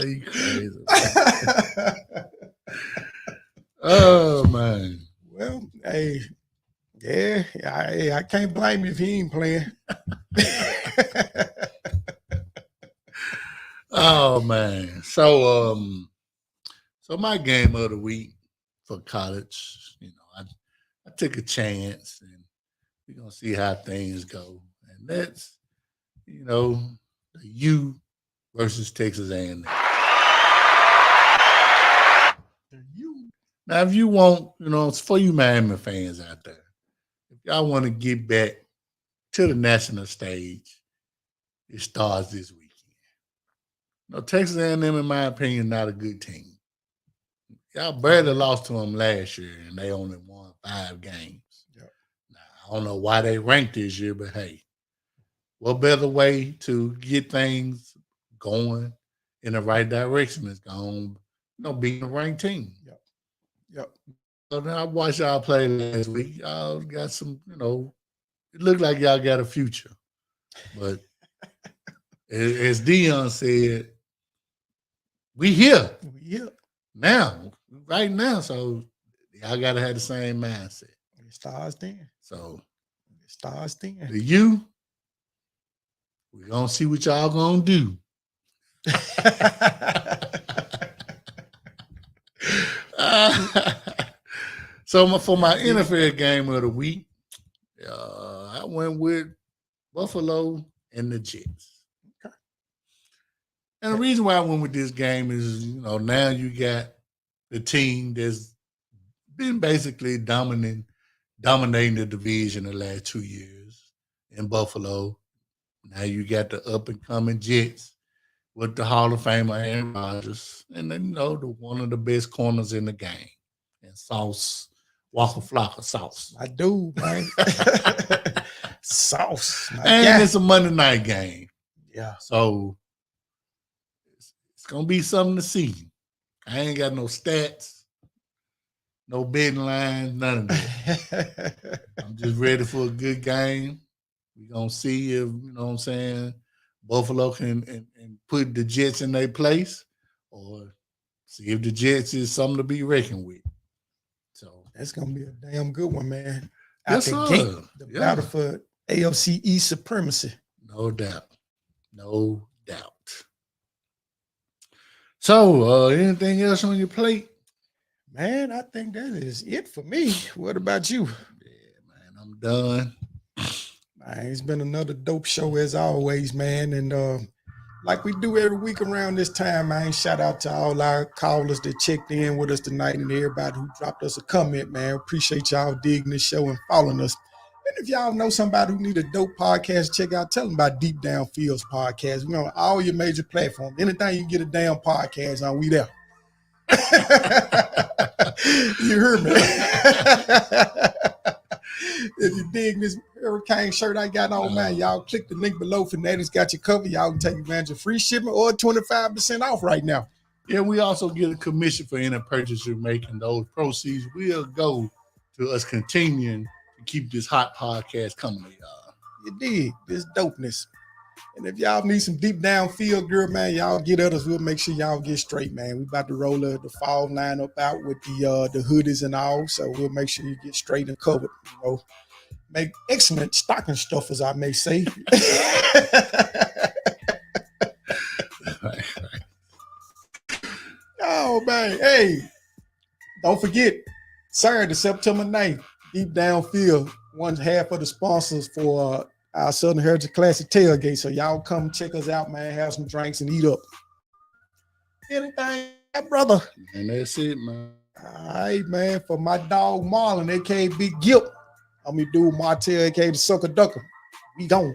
You crazy. Oh man. Well, hey, yeah, I can't blame you if he ain't playing. Oh man. So my game of the week for college, I took a chance and we're gonna see how things go. And that's, the U versus Texas A&M. Now, if you want, it's for you Miami fans out there. If y'all want to get back to the national stage, it starts this weekend. Texas A&M, in my opinion, not a good team. Y'all barely lost to them last year, and they only won 5 games. Yep. Now, I don't know why they ranked this year, but hey, what better way to get things going in the right direction is going, being a ranked team. Yep. So then I watched y'all play last week. Y'all got some, it looked like y'all got a future. But as Dion said, we here. Now, right now. So y'all got to have the same mindset. It starts then. So it starts then. The U, we're going to see what y'all going to do. So for my NFL game of the week, I went with Buffalo and the Jets. Okay. And the reason why I went with this game is, now you got the team that's been basically dominating the division the last 2 years in Buffalo. Now you got the up-and-coming Jets with the Hall of Famer Aaron Rodgers, and then, one of the best corners in the game. And Sauce, Walker Flocka Sauce. I do, man. Sauce. And it's a Monday night game. Yeah. So it's going to be something to see. I ain't got no stats, no betting lines, none of that. I'm just ready for a good game. We're going to see if, Buffalo can and put the Jets in their place, or see if the Jets is something to be reckoned with. So that's gonna be a damn good one, man. Yes, Out the sir. gate, the battle for AFC East supremacy. No doubt. So, anything else on your plate? Man, I think that is it for me. What about you? Yeah, man, I'm done. Man, it's been another dope show as always, man. And like we do every week around this time, man, shout out to all our callers that checked in with us tonight and everybody who dropped us a comment, man. Appreciate y'all digging this show and following us. And if y'all know somebody who need a dope podcast, check out, tell them about Deep Down Fields podcast. We on all your major platforms. Anything you can get a damn podcast on, we there. You heard me. If you dig this hurricane shirt I got on, man, y'all click the link below. Fanatics got you covered. Y'all can take advantage of free shipment or 25% off right now. Yeah, we also get a commission for any purchase you're making. Those proceeds will go to us continuing to keep this hot podcast coming to y'all. You dig this dopeness. And if y'all need some deep down field gear, man, y'all get at us. We'll make sure y'all get straight, man. We about to roll the fall lineup out with the hoodies and all. So we'll make sure you get straight and covered, Make excellent stocking stuffers, I may say. Right. Oh, man. Hey, don't forget, Saturday, September 9th, Deep Down Field, one half of the sponsors for our Southern Heritage Classic tailgate. So y'all come check us out, man. Have some drinks and eat up. Anything, brother? And that's it, man. All right, man. For my dog Marlon, a.k.a. Big Gilp. I'm your dude Martell, a.k.a. the Sucker Ducker. We gone.